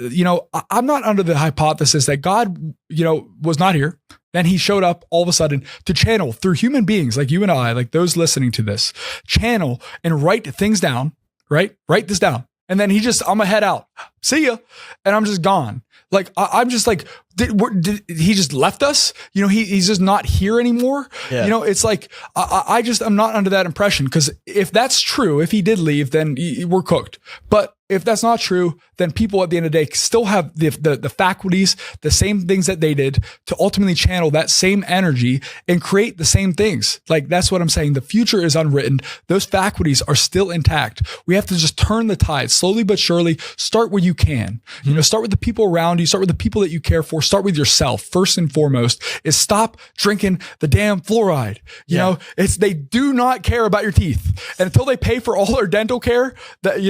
I'm not under the hypothesis that God, was not here. Then he showed up all of a sudden to channel through human beings like you and I, like those listening to this, channel and write things down, right? Write this down. And then I'm gonna head out. See ya. And I'm just gone. Like, I'm just like, did he just left us? He's just not here anymore. Yeah. It's like, I'm not under that impression, because if that's true, if he did leave, then we're cooked. But if that's not true, then people at the end of the day still have the faculties, the same things that they did to ultimately channel that same energy and create the same things. Like, that's what I'm saying. The future is unwritten. Those faculties are still intact. We have to just turn the tide slowly but surely. Start where you can. Start with the people around you. Start with the people that you care for. Start with yourself. First and foremost is stop drinking the damn fluoride. They do not care about your teeth. And until they pay for all their dental care, that,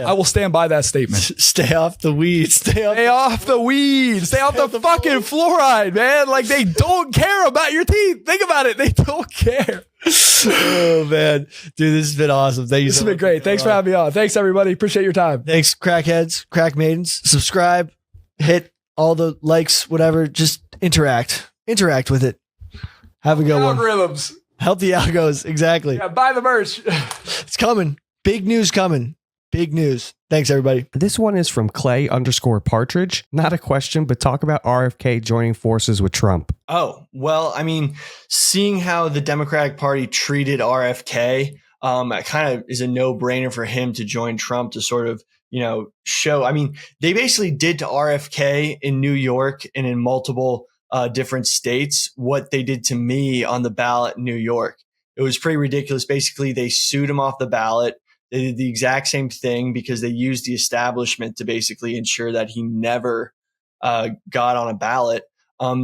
I will stand by that statement. Stay off the weed. Stay off the weed. Stay off the fucking fluoride, man. Like, they don't care about your teeth. Think about it. They don't care. Oh man, dude, this has been awesome. Thank you. This has been great. Thanks for having me on. Thanks everybody. Appreciate your time. Thanks, crackheads, crack maidens. Subscribe, hit all the likes, whatever. Just interact with it. Have a good one. Algorithms. Help the algos. Exactly. Yeah, buy the merch. It's coming. Big news coming. Big news. Thanks, everybody. This one is from Clay_Partridge. Not a question, but talk about RFK joining forces with Trump. Oh, well, I mean, seeing how the Democratic Party treated RFK, it kind of is a no-brainer for him to join Trump to sort of, show. I mean, they basically did to RFK in New York and in multiple different states what they did to me on the ballot in New York. It was pretty ridiculous. Basically, they sued him off the ballot. They did the exact same thing because they used the establishment to basically ensure that he never got on a ballot.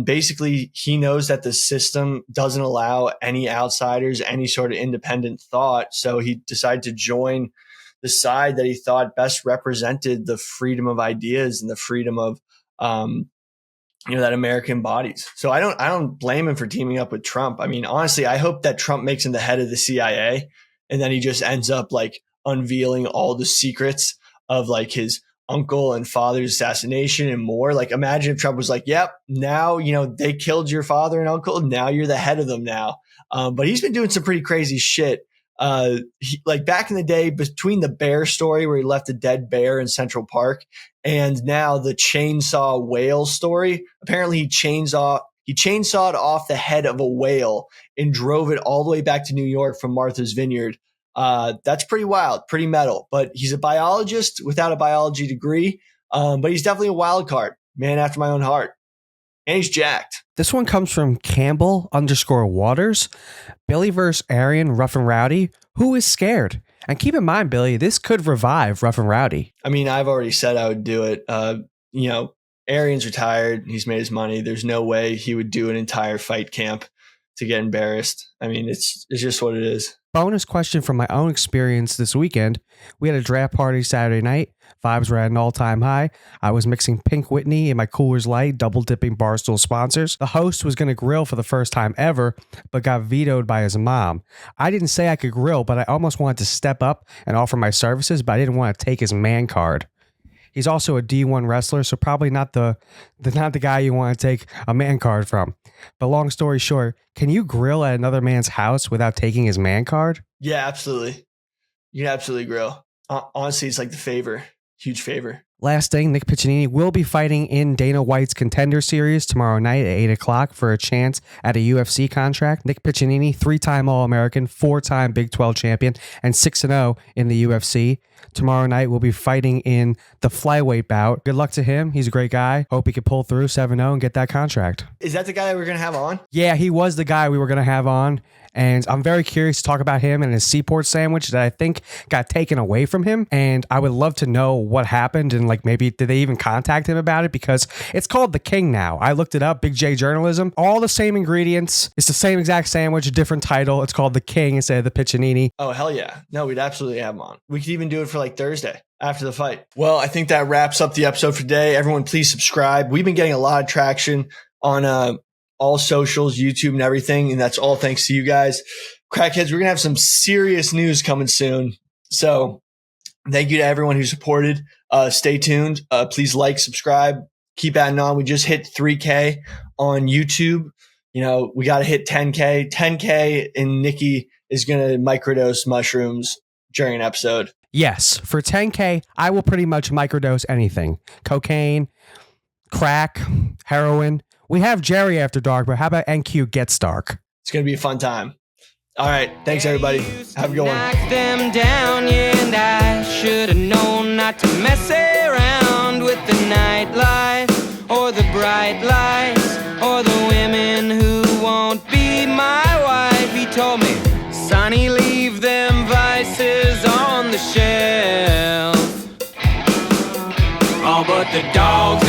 Basically, he knows that the system doesn't allow any outsiders, any sort of independent thought. So he decided to join the side that he thought best represented the freedom of ideas and the freedom of, that America embodies. So I don't blame him for teaming up with Trump. I mean, honestly, I hope that Trump makes him the head of the CIA, and then he just ends up like unveiling all the secrets of like his uncle and father's assassination and more. Like, imagine if Trump was like, yep, now, they killed your father and uncle. Now you're the head of them now. But he's been doing some pretty crazy shit. Like back in the day, between the bear story where he left a dead bear in Central Park and now the chainsaw whale story, apparently he chainsawed off the head of a whale and drove it all the way back to New York from Martha's Vineyard. That's pretty wild, pretty metal, but he's a biologist without a biology degree. But he's definitely a wild card, man after my own heart. And he's jacked. This one comes from Campbell_Waters. Billy versus Arian, Rough and Rowdy. Who is scared? And keep in mind, Billy, this could revive Rough and Rowdy. I mean, I've already said I would do it. Arian's retired. He's made his money. There's no way he would do an entire fight camp to get embarrassed. I mean, it's just what it is. Bonus question from my own experience this weekend. We had a draft party Saturday night. Vibes were at an all-time high. I was mixing Pink Whitney in my Coors Light, double-dipping Barstool sponsors. The host was going to grill for the first time ever, but got vetoed by his mom. I didn't say I could grill, but I almost wanted to step up and offer my services, but I didn't want to take his man card. He's also a D1 wrestler, so probably not the guy you want to take a man card from. But long story short, can you grill at another man's house without taking his man card? Yeah, absolutely. You can absolutely grill. Honestly, it's like the favor. Huge favor. Last thing, Nick Piccinini will be fighting in Dana White's Contender Series tomorrow night at 8 o'clock for a chance at a UFC contract. Nick Piccinini, 3-time All-American, 4-time Big 12 champion, and 6-0 in the UFC. Tomorrow night, we'll be fighting in the flyweight bout. Good luck to him. He's a great guy. Hope he can pull through 7-0 and get that contract. Is that the guy that we're going to have on? Yeah, he was the guy we were going to have on. And I'm very curious to talk about him and his Seaport sandwich that I think got taken away from him. And I would love to know what happened and like maybe did they even contact him about it? Because it's called The King now. I looked it up, Big J Journalism. All the same ingredients. It's the same exact sandwich, a different title. It's called The King instead of the Piccinini. Oh, hell yeah. No, we'd absolutely have him on. We could even do it for like Thursday after the fight. Well, I think that wraps up the episode for today. Everyone, please subscribe. We've been getting a lot of traction on all socials, YouTube and everything. And that's all thanks to you guys. Crackheads, we're going to have some serious news coming soon. So Thank you to everyone who supported. Stay tuned. Please like, subscribe, keep adding on. We just hit 3K on YouTube. You know, we got to hit 10K. 10K, and Nicky is going to microdose mushrooms during an episode. Yes, for 10K, I will pretty much microdose anything. Cocaine, crack, heroin. We have Jerry After Dark, but how about NQ Gets Dark? It's going to be a fun time. All right. Thanks, everybody. Have a good one. Knock them down, yeah, and I should have known not to mess around with the nightlife or the bright lights or the women who won't be my wife. He told me, Sonny, leave them vices on the shelf. Oh, but the dogs